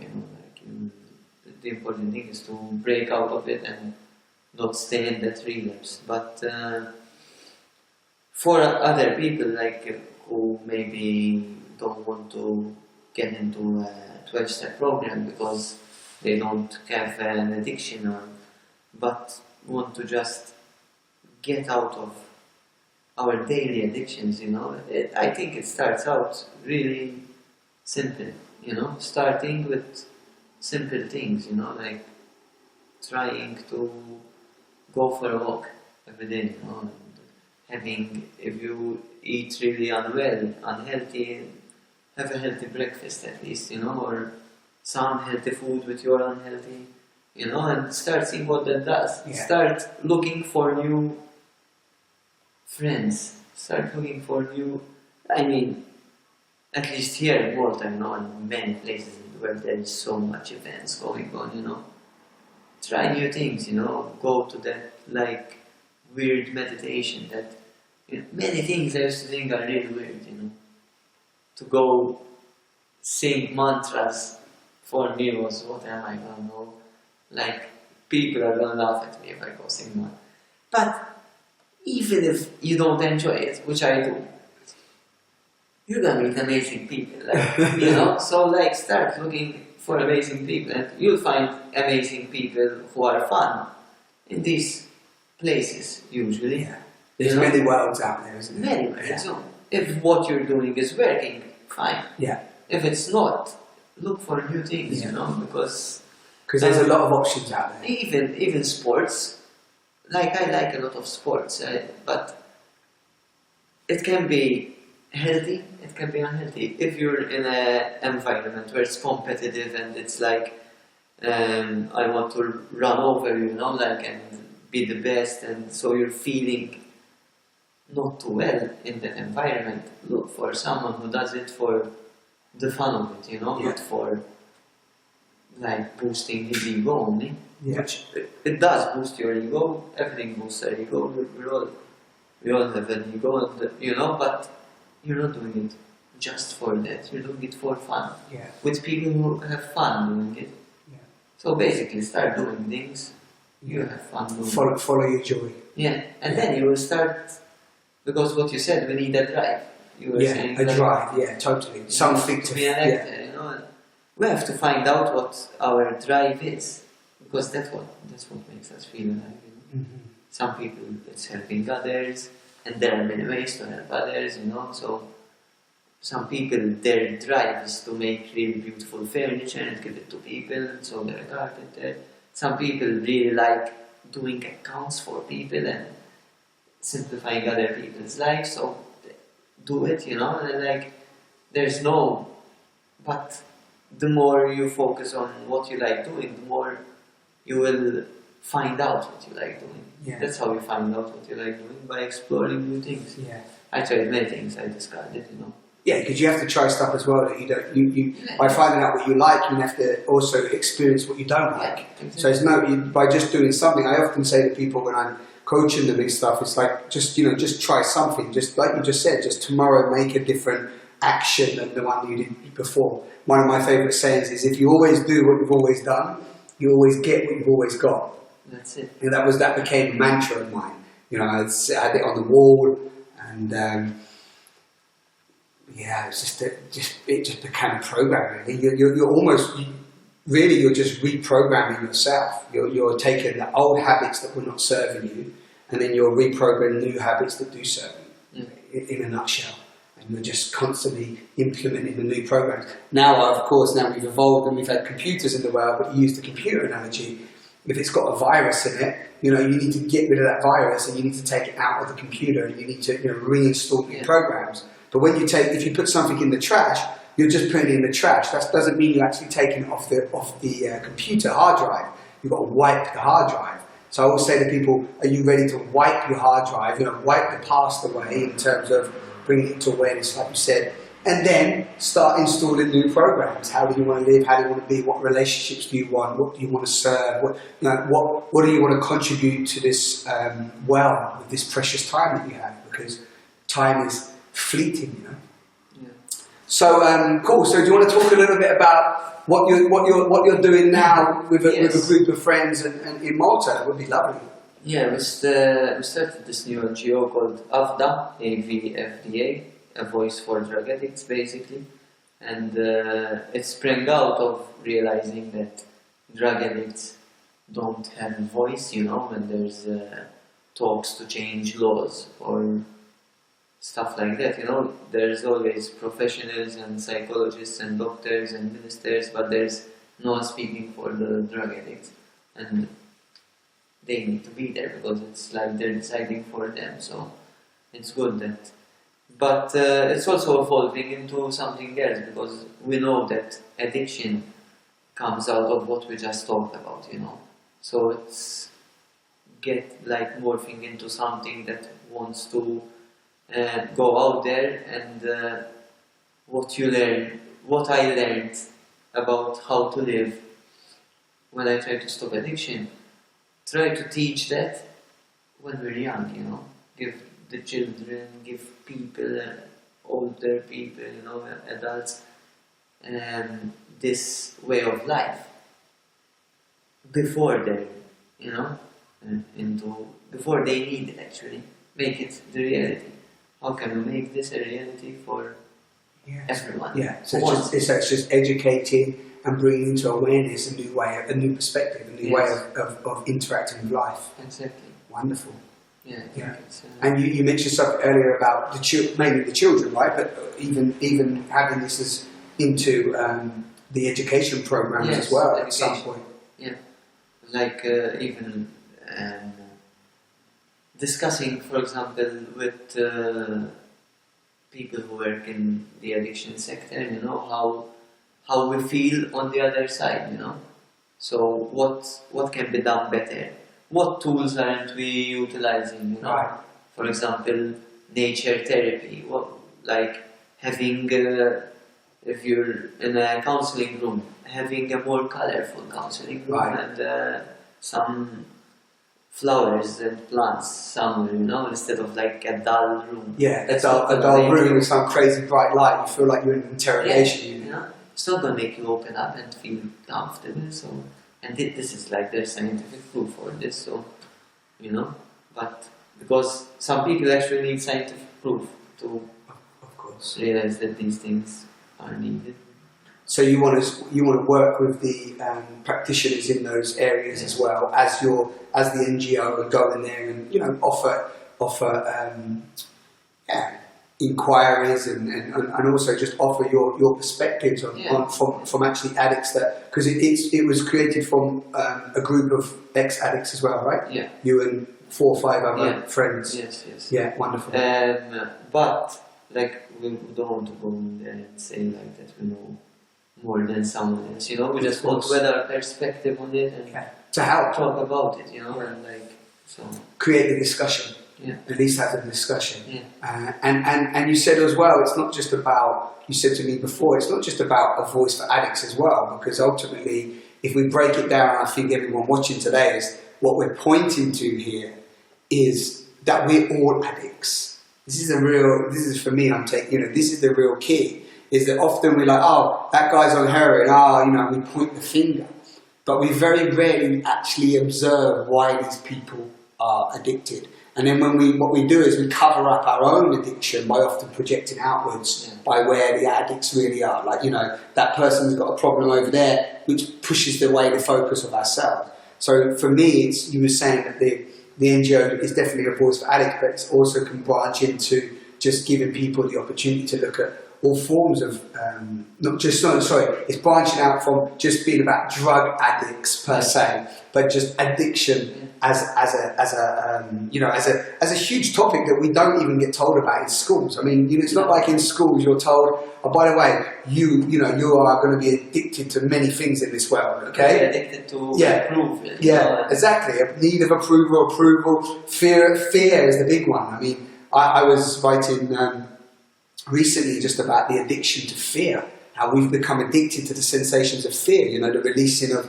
the important thing is to break out of it and not stay in that relapse. But for other people who maybe don't want to get into a 12-step program because they don't have an addiction but want to just get out of our daily addictions, I think it starts out really simple, starting with simple things, like trying to go for a walk every day, and having, if you eat really unhealthy, have a healthy breakfast at least, or some healthy food with your unhealthy, and start seeing what that does. Yeah. Start looking for new friends, start looking for new, at least here in Malta, in many places in the world there is so much events going on, try new things, go to that, weird meditation that, many things I used to think are really weird, To go sing mantras for me was, what am I gonna know? Like, people are gonna laugh at me if I go sing mantras. But even if you don't enjoy it, which I do, you're gonna meet amazing people, So like, start looking for amazing people, and you'll find amazing people who are fun in these places usually. Yeah. There's many worlds out there, isn't there? Many worlds. So if what you're doing is working, fine. Yeah. If it's not, look for new things, because there's a lot of options out there. Even sports, like I like a lot of sports, but it can be healthy, it can be unhealthy. If you're in an environment where it's competitive and it's like, I want to run over you, and be the best, and so you're feeling not too well in that environment, look for someone who does it for the fun of it, not for like boosting his ego only. Yeah. Which it does boost your ego, everything boosts our ego, we all have an ego, and, but you're not doing it just for that, you're doing it for fun. Yeah. With people who have fun doing it. Yeah. So basically start doing things you have fun doing. Follow your joy. Yeah, and then you will start, because what you said, we need a drive. You were saying a drive, totally. Something to be an actor, We have to find out what our drive is, because that's what makes us feel alive. Some people, it's helping others, and there are many ways to help others, So some people, their drive is to make really beautiful furniture and give it to people, and so they're a carpenter. Some people really like doing accounts for people and simplifying other people's lives, so do it, and there's no, but the more you focus on what you like doing, the more you will find out what you like doing. Yeah. That's how you find out what you like doing, by exploring new things. Yeah. I tried many things, I discarded, Yeah, because you have to try stuff as well that you don't. By finding out what you like, you have to also experience what you don't like. Exactly. So it's by just doing something. I often say to people when I'm coaching them and stuff, it's like just try something. Just like you just said, just tomorrow make a different action than the one you did before. One of my favourite sayings is, if you always do what you've always done, you always get what you've always got. That's it. And that became a mantra of mine. I had it on the wall, and. Yeah, it just became a program. Really, you're just reprogramming yourself. You're taking the old habits that were not serving you, and then you're reprogramming new habits that do serve you. In a nutshell, and you're just constantly implementing the new programs. Now, of course, we've evolved and we've had computers in the world. But you use the computer analogy. If it's got a virus in it, you need to get rid of that virus, and you need to take it out of the computer, and you need to reinstall new programs. But if you put something in the trash, you're just putting it in the trash. That doesn't mean you're actually taking it off the computer hard drive. You've got to wipe the hard drive. So I always say to people, are you ready to wipe your hard drive? Wipe the past away in terms of bringing it to awareness, like you said, and then start installing new programs. How do you want to live? How do you want to be? What relationships do you want? What do you want to serve? What do you want to contribute to this with this precious time that you have? Because time is fleeting, Yeah. So cool. So do you want to talk a little bit about what you're doing now with a group of friends and in Malta? That would be lovely. Yeah, we started this new NGO called AVDA, AVFDA, a voice for drug addicts, basically, and it sprang out of realizing that drug addicts don't have a voice, when there's talks to change laws or stuff like that, there's always professionals and psychologists and doctors and ministers, but there's no one speaking for the drug addicts, and they need to be there because it's like they're deciding for them, so it's good that. But it's also evolving into something else, because we know that addiction comes out of what we just talked about, so it's morphing into something that wants to go out there, and what I learned about how to live when I try to stop addiction, try to teach that when we're young, you know, give the children, give people, older people, you know, adults, this way of life before they, you know, before they need it actually, make it the reality. How can we make this a reality for everyone? Yeah, so it's just educating and bringing into awareness a new way, a new perspective, a new way of interacting with life. Exactly. Wonderful. Yeah. It's, and you mentioned something earlier about mainly the children, right? But even having this as into the education programs as well at some point. Yeah, like even discussing, for example, with people who work in the addiction sector, you know, how we feel on the other side, you know. So what can be done better? What tools aren't we utilizing, you know? Right. For example, nature therapy, like having, if you're in a counseling room, having a more colorful counseling room and some flowers and plants somewhere, you know, instead of like a dull room. Yeah, a dull room with some crazy bright light. You feel like you're in an interrogation unit. You know? It's not going to make you open up and feel comfortable. So, and this is like there's scientific proof for this. So, you know, but because some people actually need scientific proof to, of course, realize that these things are needed. So you want to work with the practitioners in those areas as well as the NGO and go in there and, you know, offer inquiries and also just offer your perspectives from actually addicts, that because it was created from a group of ex-addicts as well, right? Yeah. You and 4 or 5 other friends. Yes. Yeah, wonderful. But like we don't want to go in there and say like that we know more than someone else, you know. We just want to add our perspective on it and to help talk about it, you know, and like so create the discussion. Yeah. At least have the discussion. Yeah. And you said as well, it's not just about, you said to me before, it's not just about a voice for addicts as well, because ultimately, if we break it down, I think everyone watching today is, what we're pointing to here is that we're all addicts. This is for me, this is the real key, is that often we're like, oh, that guy's on heroin, we point the finger. But we very rarely actually observe why these people are addicted. And then what we do is we cover up our own addiction by often projecting outwards by where the addicts really are. Like, you know, that person's got a problem over there, which pushes away the focus of ourselves. So for me, you were saying that the NGO is definitely a voice for addicts, but it also can branch into just giving people the opportunity to look at all forms of, it's branching out from just being about drug addicts per se, but just addiction as a huge topic that we don't even get told about in schools. I mean, it's not like in schools you're told, oh, by the way, you are going to be addicted to many things in this world, okay? Addicted to approval. Yeah, exactly. A need of approval, fear is the big one. I mean, I was writing recently just about the addiction to fear, how we've become addicted to the sensations of fear, the releasing of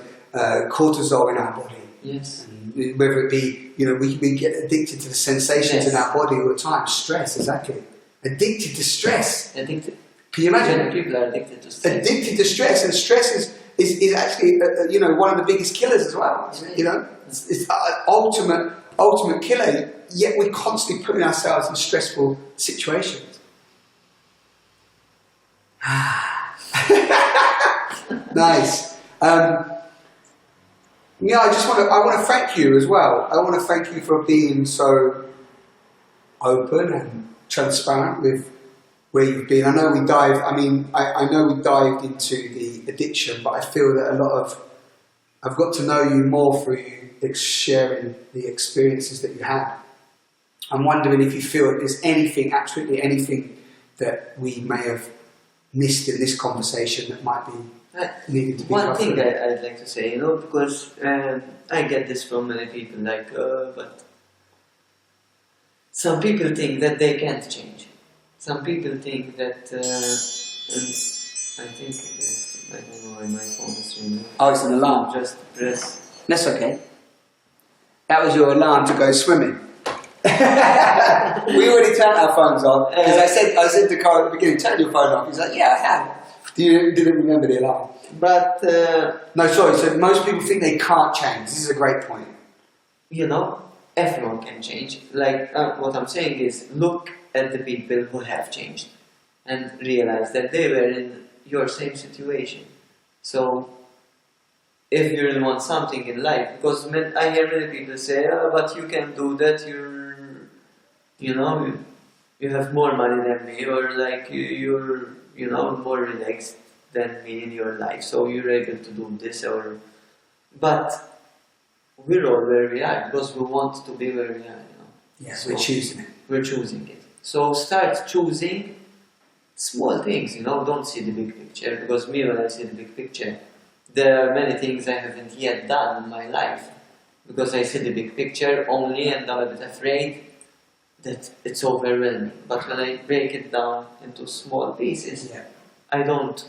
cortisol in our body. Yes. And whether it be, we get addicted to the sensations in our body all the time. Stress, exactly. Addicted to stress. Addicted. Can you imagine? People are addicted to stress. Addicted to stress, and stress is actually, one of the biggest killers as well. It's ultimate killer, yet we're constantly putting ourselves in stressful situations. Nice. I want to thank you as well. I want to thank you for being so open and transparent with where you've been. I know we dived into the addiction, but I feel that I've got to know you more through you sharing the experiences that you had. I'm wondering if you feel that there's absolutely anything that we may have missed in this conversation that might be needed to be One thing I'd like to say, because I get this from many people, but some people think that they can't change. Some people think that, and I think, I don't know why my phone is ringing. Oh, it's an alarm. Just press. That's okay. That was your alarm to go swimming. We already turned our phones off because I said to Karl at the beginning, turn your phone off. He's like, yeah, I have. Didn't remember the alarm. But no, sorry. So most people think they can't change. This is a great point. you know, everyone can change. Like what I'm saying is, look at the people who have changed and realize that they were in your same situation. So if you really want something in life, because I hear many people say, oh, but you can do that, you have more money than me, or like you're more relaxed than me in your life, so you're able to do this, but we're all where we are because we want to be where we are, Yes, so we're choosing it. We're choosing it. So start choosing small things, don't see the big picture, because me, when I see the big picture, there are many things I haven't yet done in my life because I see the big picture only, and I'm a bit afraid that it's overwhelming. But when I break it down into small pieces, I don't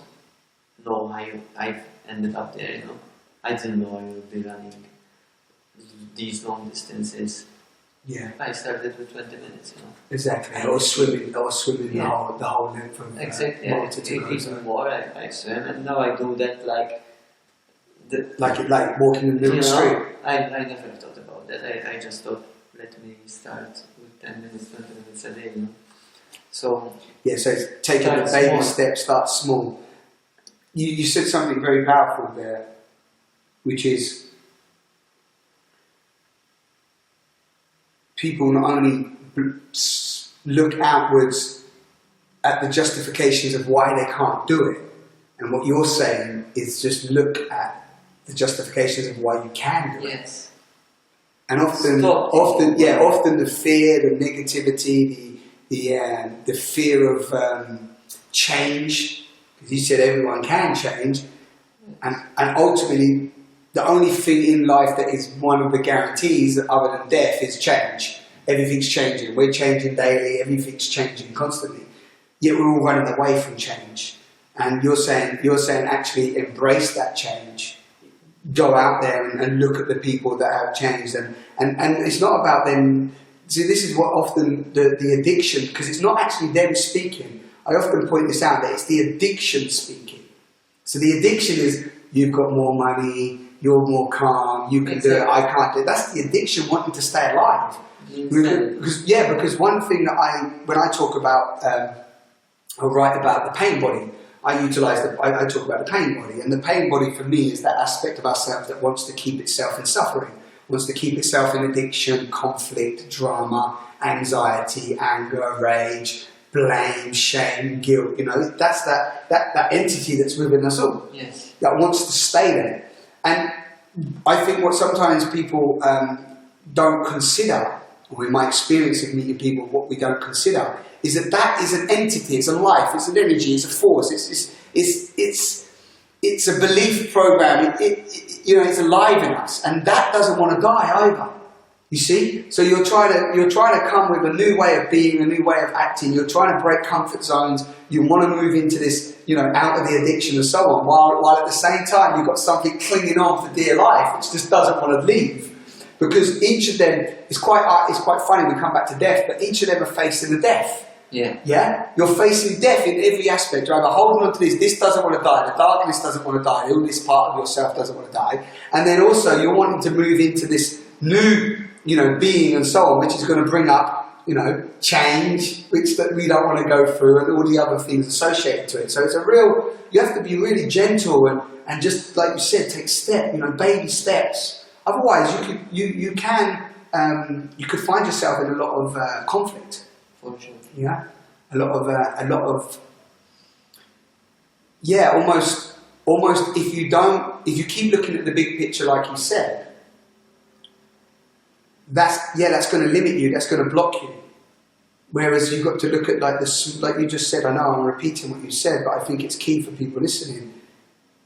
know how I've ended up there, I didn't know I would be running these long distances. Yeah. I started with 20 minutes, Exactly. Or swimming the whole length of exactly. Malta to go. Even more, I swim, and now I do that like walking the middle street. I never thought about that. I just thought, let me start with 10 minutes, 20 minutes a day, So yeah, so it's taking the baby steps, start small. You said something very powerful there, which is people not only look outwards at the justifications of why they can't do it, and what you're saying is just look at the justifications of why you can do it. Yes. And often the fear, the negativity, the fear of change, because you said everyone can change, and ultimately the only thing in life that is one of the guarantees other than death is change. Everything's changing. We're changing daily. Everything's changing constantly. Yet we're all running away from change. And you're saying actually embrace that change. Go out there and look at the people that have changed. And it's not about them. See, this is what often the addiction, because it's not actually them speaking. I often point this out, that it's the addiction speaking. So the addiction is, you've got more money, you're more calm, you can do it, I can't do it. That's the addiction wanting to stay alive. Because one thing that when I talk about, I write about the pain body, I talk about the pain body. And the pain body for me is that aspect of ourselves that wants to keep itself in suffering, wants to keep itself in addiction, conflict, drama, anxiety, anger, rage, blame, shame, guilt. That's that entity that's within us all. Yes. That wants to stay there. And I think what sometimes people don't consider, or in my experience of meeting people, what we don't consider is that is an entity, it's a life, it's an energy, it's a force, it's a belief program. It's alive in us, and that doesn't want to die either. You see, so you're trying to come with a new way of being, a new way of acting. You're trying to break comfort zones. You want to move into this, out of the addiction and so on. While at the same time you've got something clinging on for dear life, which just doesn't want to leave. Because each of them is quite funny. We come back to death, but each of them are facing the death. Yeah. Yeah. You're facing death in every aspect. You're either holding on to this. This doesn't want to die. The darkness doesn't want to die. All this part of yourself doesn't want to die. And then also you're wanting to move into this new, being and so on, which is going to bring up, change, which that we don't want to go through, and all the other things associated to it. So it's you have to be really gentle and just, like you said, take baby steps. Otherwise, you could find yourself in a lot of conflict. For sure. Yeah, almost if you keep looking at the big picture, like you said, that's going to limit you, that's going to block you. Whereas you've got to look at like you just said. I know I'm repeating what you said, but I think it's key for people listening.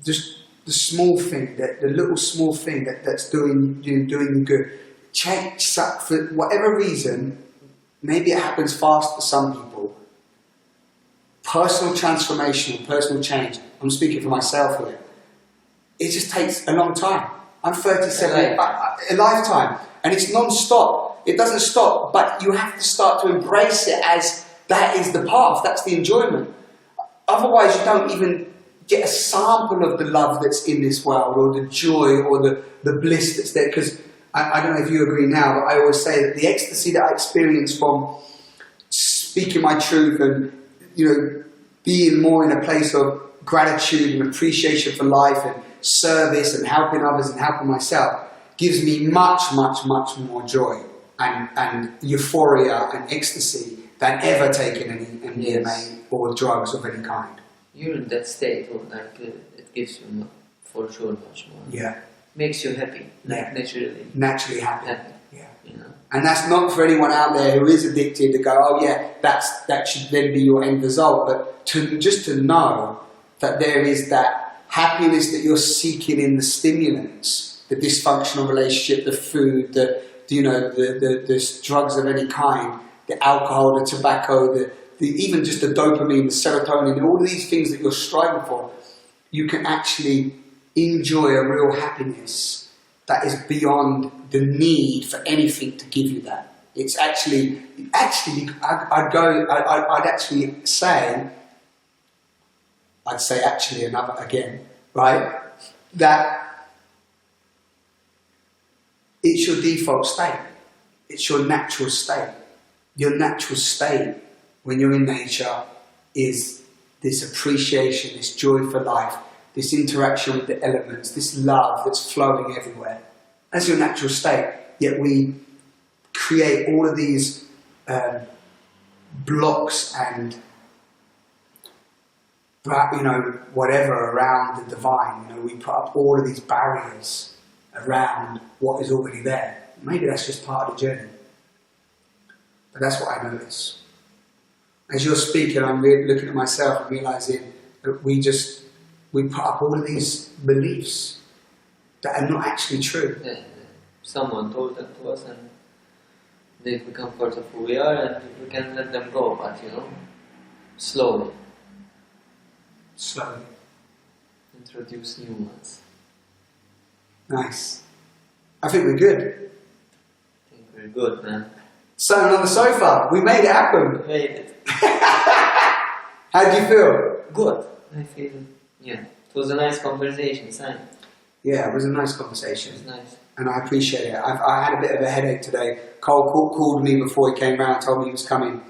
Just the small thing, the little small thing that's doing you good. Change for whatever reason. Maybe it happens fast for some people. Personal transformation, personal change. I'm speaking for myself here. It just takes a long time. I'm 37, a lifetime, and it's non-stop. It doesn't stop, but you have to start to embrace it as that is the path, that's the enjoyment. Otherwise, you don't even get a sample of the love that's in this world, or the joy, or the bliss that's there. Because I don't know if you agree now, but I always say that the ecstasy that I experience from speaking my truth and, you know, being more in a place of gratitude and appreciation for life and service and helping others and helping myself gives me much, much, much more joy and euphoria and ecstasy than ever taking any MDMA or drugs of any kind. You're in that state, or like it gives you for sure much more. Yeah. Makes you happy, like Yeah. naturally. Naturally happy. Happy. Yeah. You know. And that's not for anyone out there who is addicted to go, oh yeah, that should then be your end result. But just to know that there is that happiness that you're seeking in the stimulants, the dysfunctional relationship, the food, the drugs of any kind, the alcohol, the tobacco, even just the dopamine, the serotonin, all of these things that you're striving for, you can actually enjoy a real happiness that is beyond the need for anything to give you that. It's actually, I'd say actually another again, right? That it's your default state. It's your natural state. Your natural state when you're in nature is this appreciation, this joy for life, this interaction with the elements, this love that's flowing everywhere. That's your natural state. Yet we create all of these blocks and whatever around the divine. We put up all of these barriers around what is already there. Maybe that's just part of the journey. But that's what I notice. As you're speaking, I'm looking at myself and realizing that we put up all of these beliefs that are not actually true. Yeah. Someone told them to us, and they become part of who we are, and we can let them go, but slowly. Slowly. Introduce new ones. Nice. I think we're good. I think we're good, man. Sitting on the sofa, we made it happen. We made it. How do you feel? Good. I feel, it was a nice conversation, Simon. Yeah, it was a nice conversation. It was nice. And I appreciate it. I had a bit of a headache today. Karl called me before he came round, told me he was coming.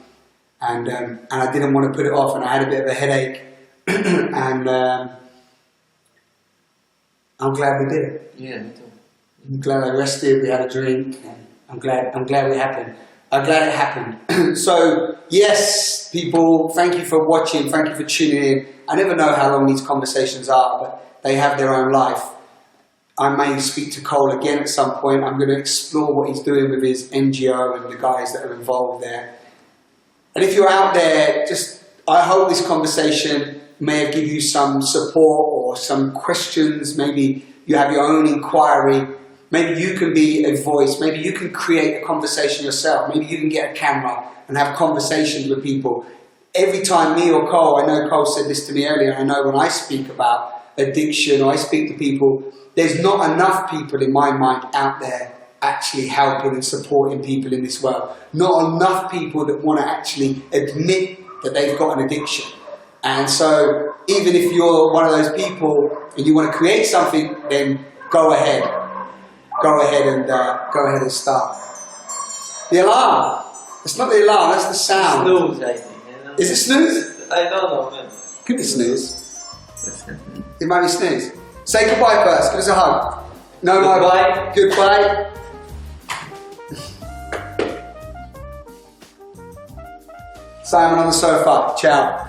And I didn't want to put it off, and I had a bit of a headache. And I'm glad we did it. Yeah, me too. I'm glad I rested, we had a drink, and I'm glad it happened. I'm glad it happened. So, yes, people, thank you for watching, thank you for tuning in. I never know how long these conversations are, but they have their own life. I may speak to Karl again at some point. I'm going to explore what he's doing with his NGO and the guys that are involved there. And if you're out there, I hope this conversation may have given you some support or some questions. Maybe you have your own inquiry. Maybe you can be a voice. Maybe you can create a conversation yourself. Maybe you can get a camera and have conversations with people. Every time me or Karl, I know Karl said this to me earlier, and I know when I speak about addiction or I speak to people, there's not enough people in my mind out there actually helping and supporting people in this world. Not enough people that want to actually admit that they've got an addiction. And so even if you're one of those people and you want to create something, then go ahead. Go ahead and start. The alarm. It's not the alarm, that's the sound. Snooze, I think. Is it snooze? I don't know, man. Could be snooze. It might be snooze. Say goodbye first. Give us a hug. No, Goodbye. Goodbye. Simon on the sofa. Ciao.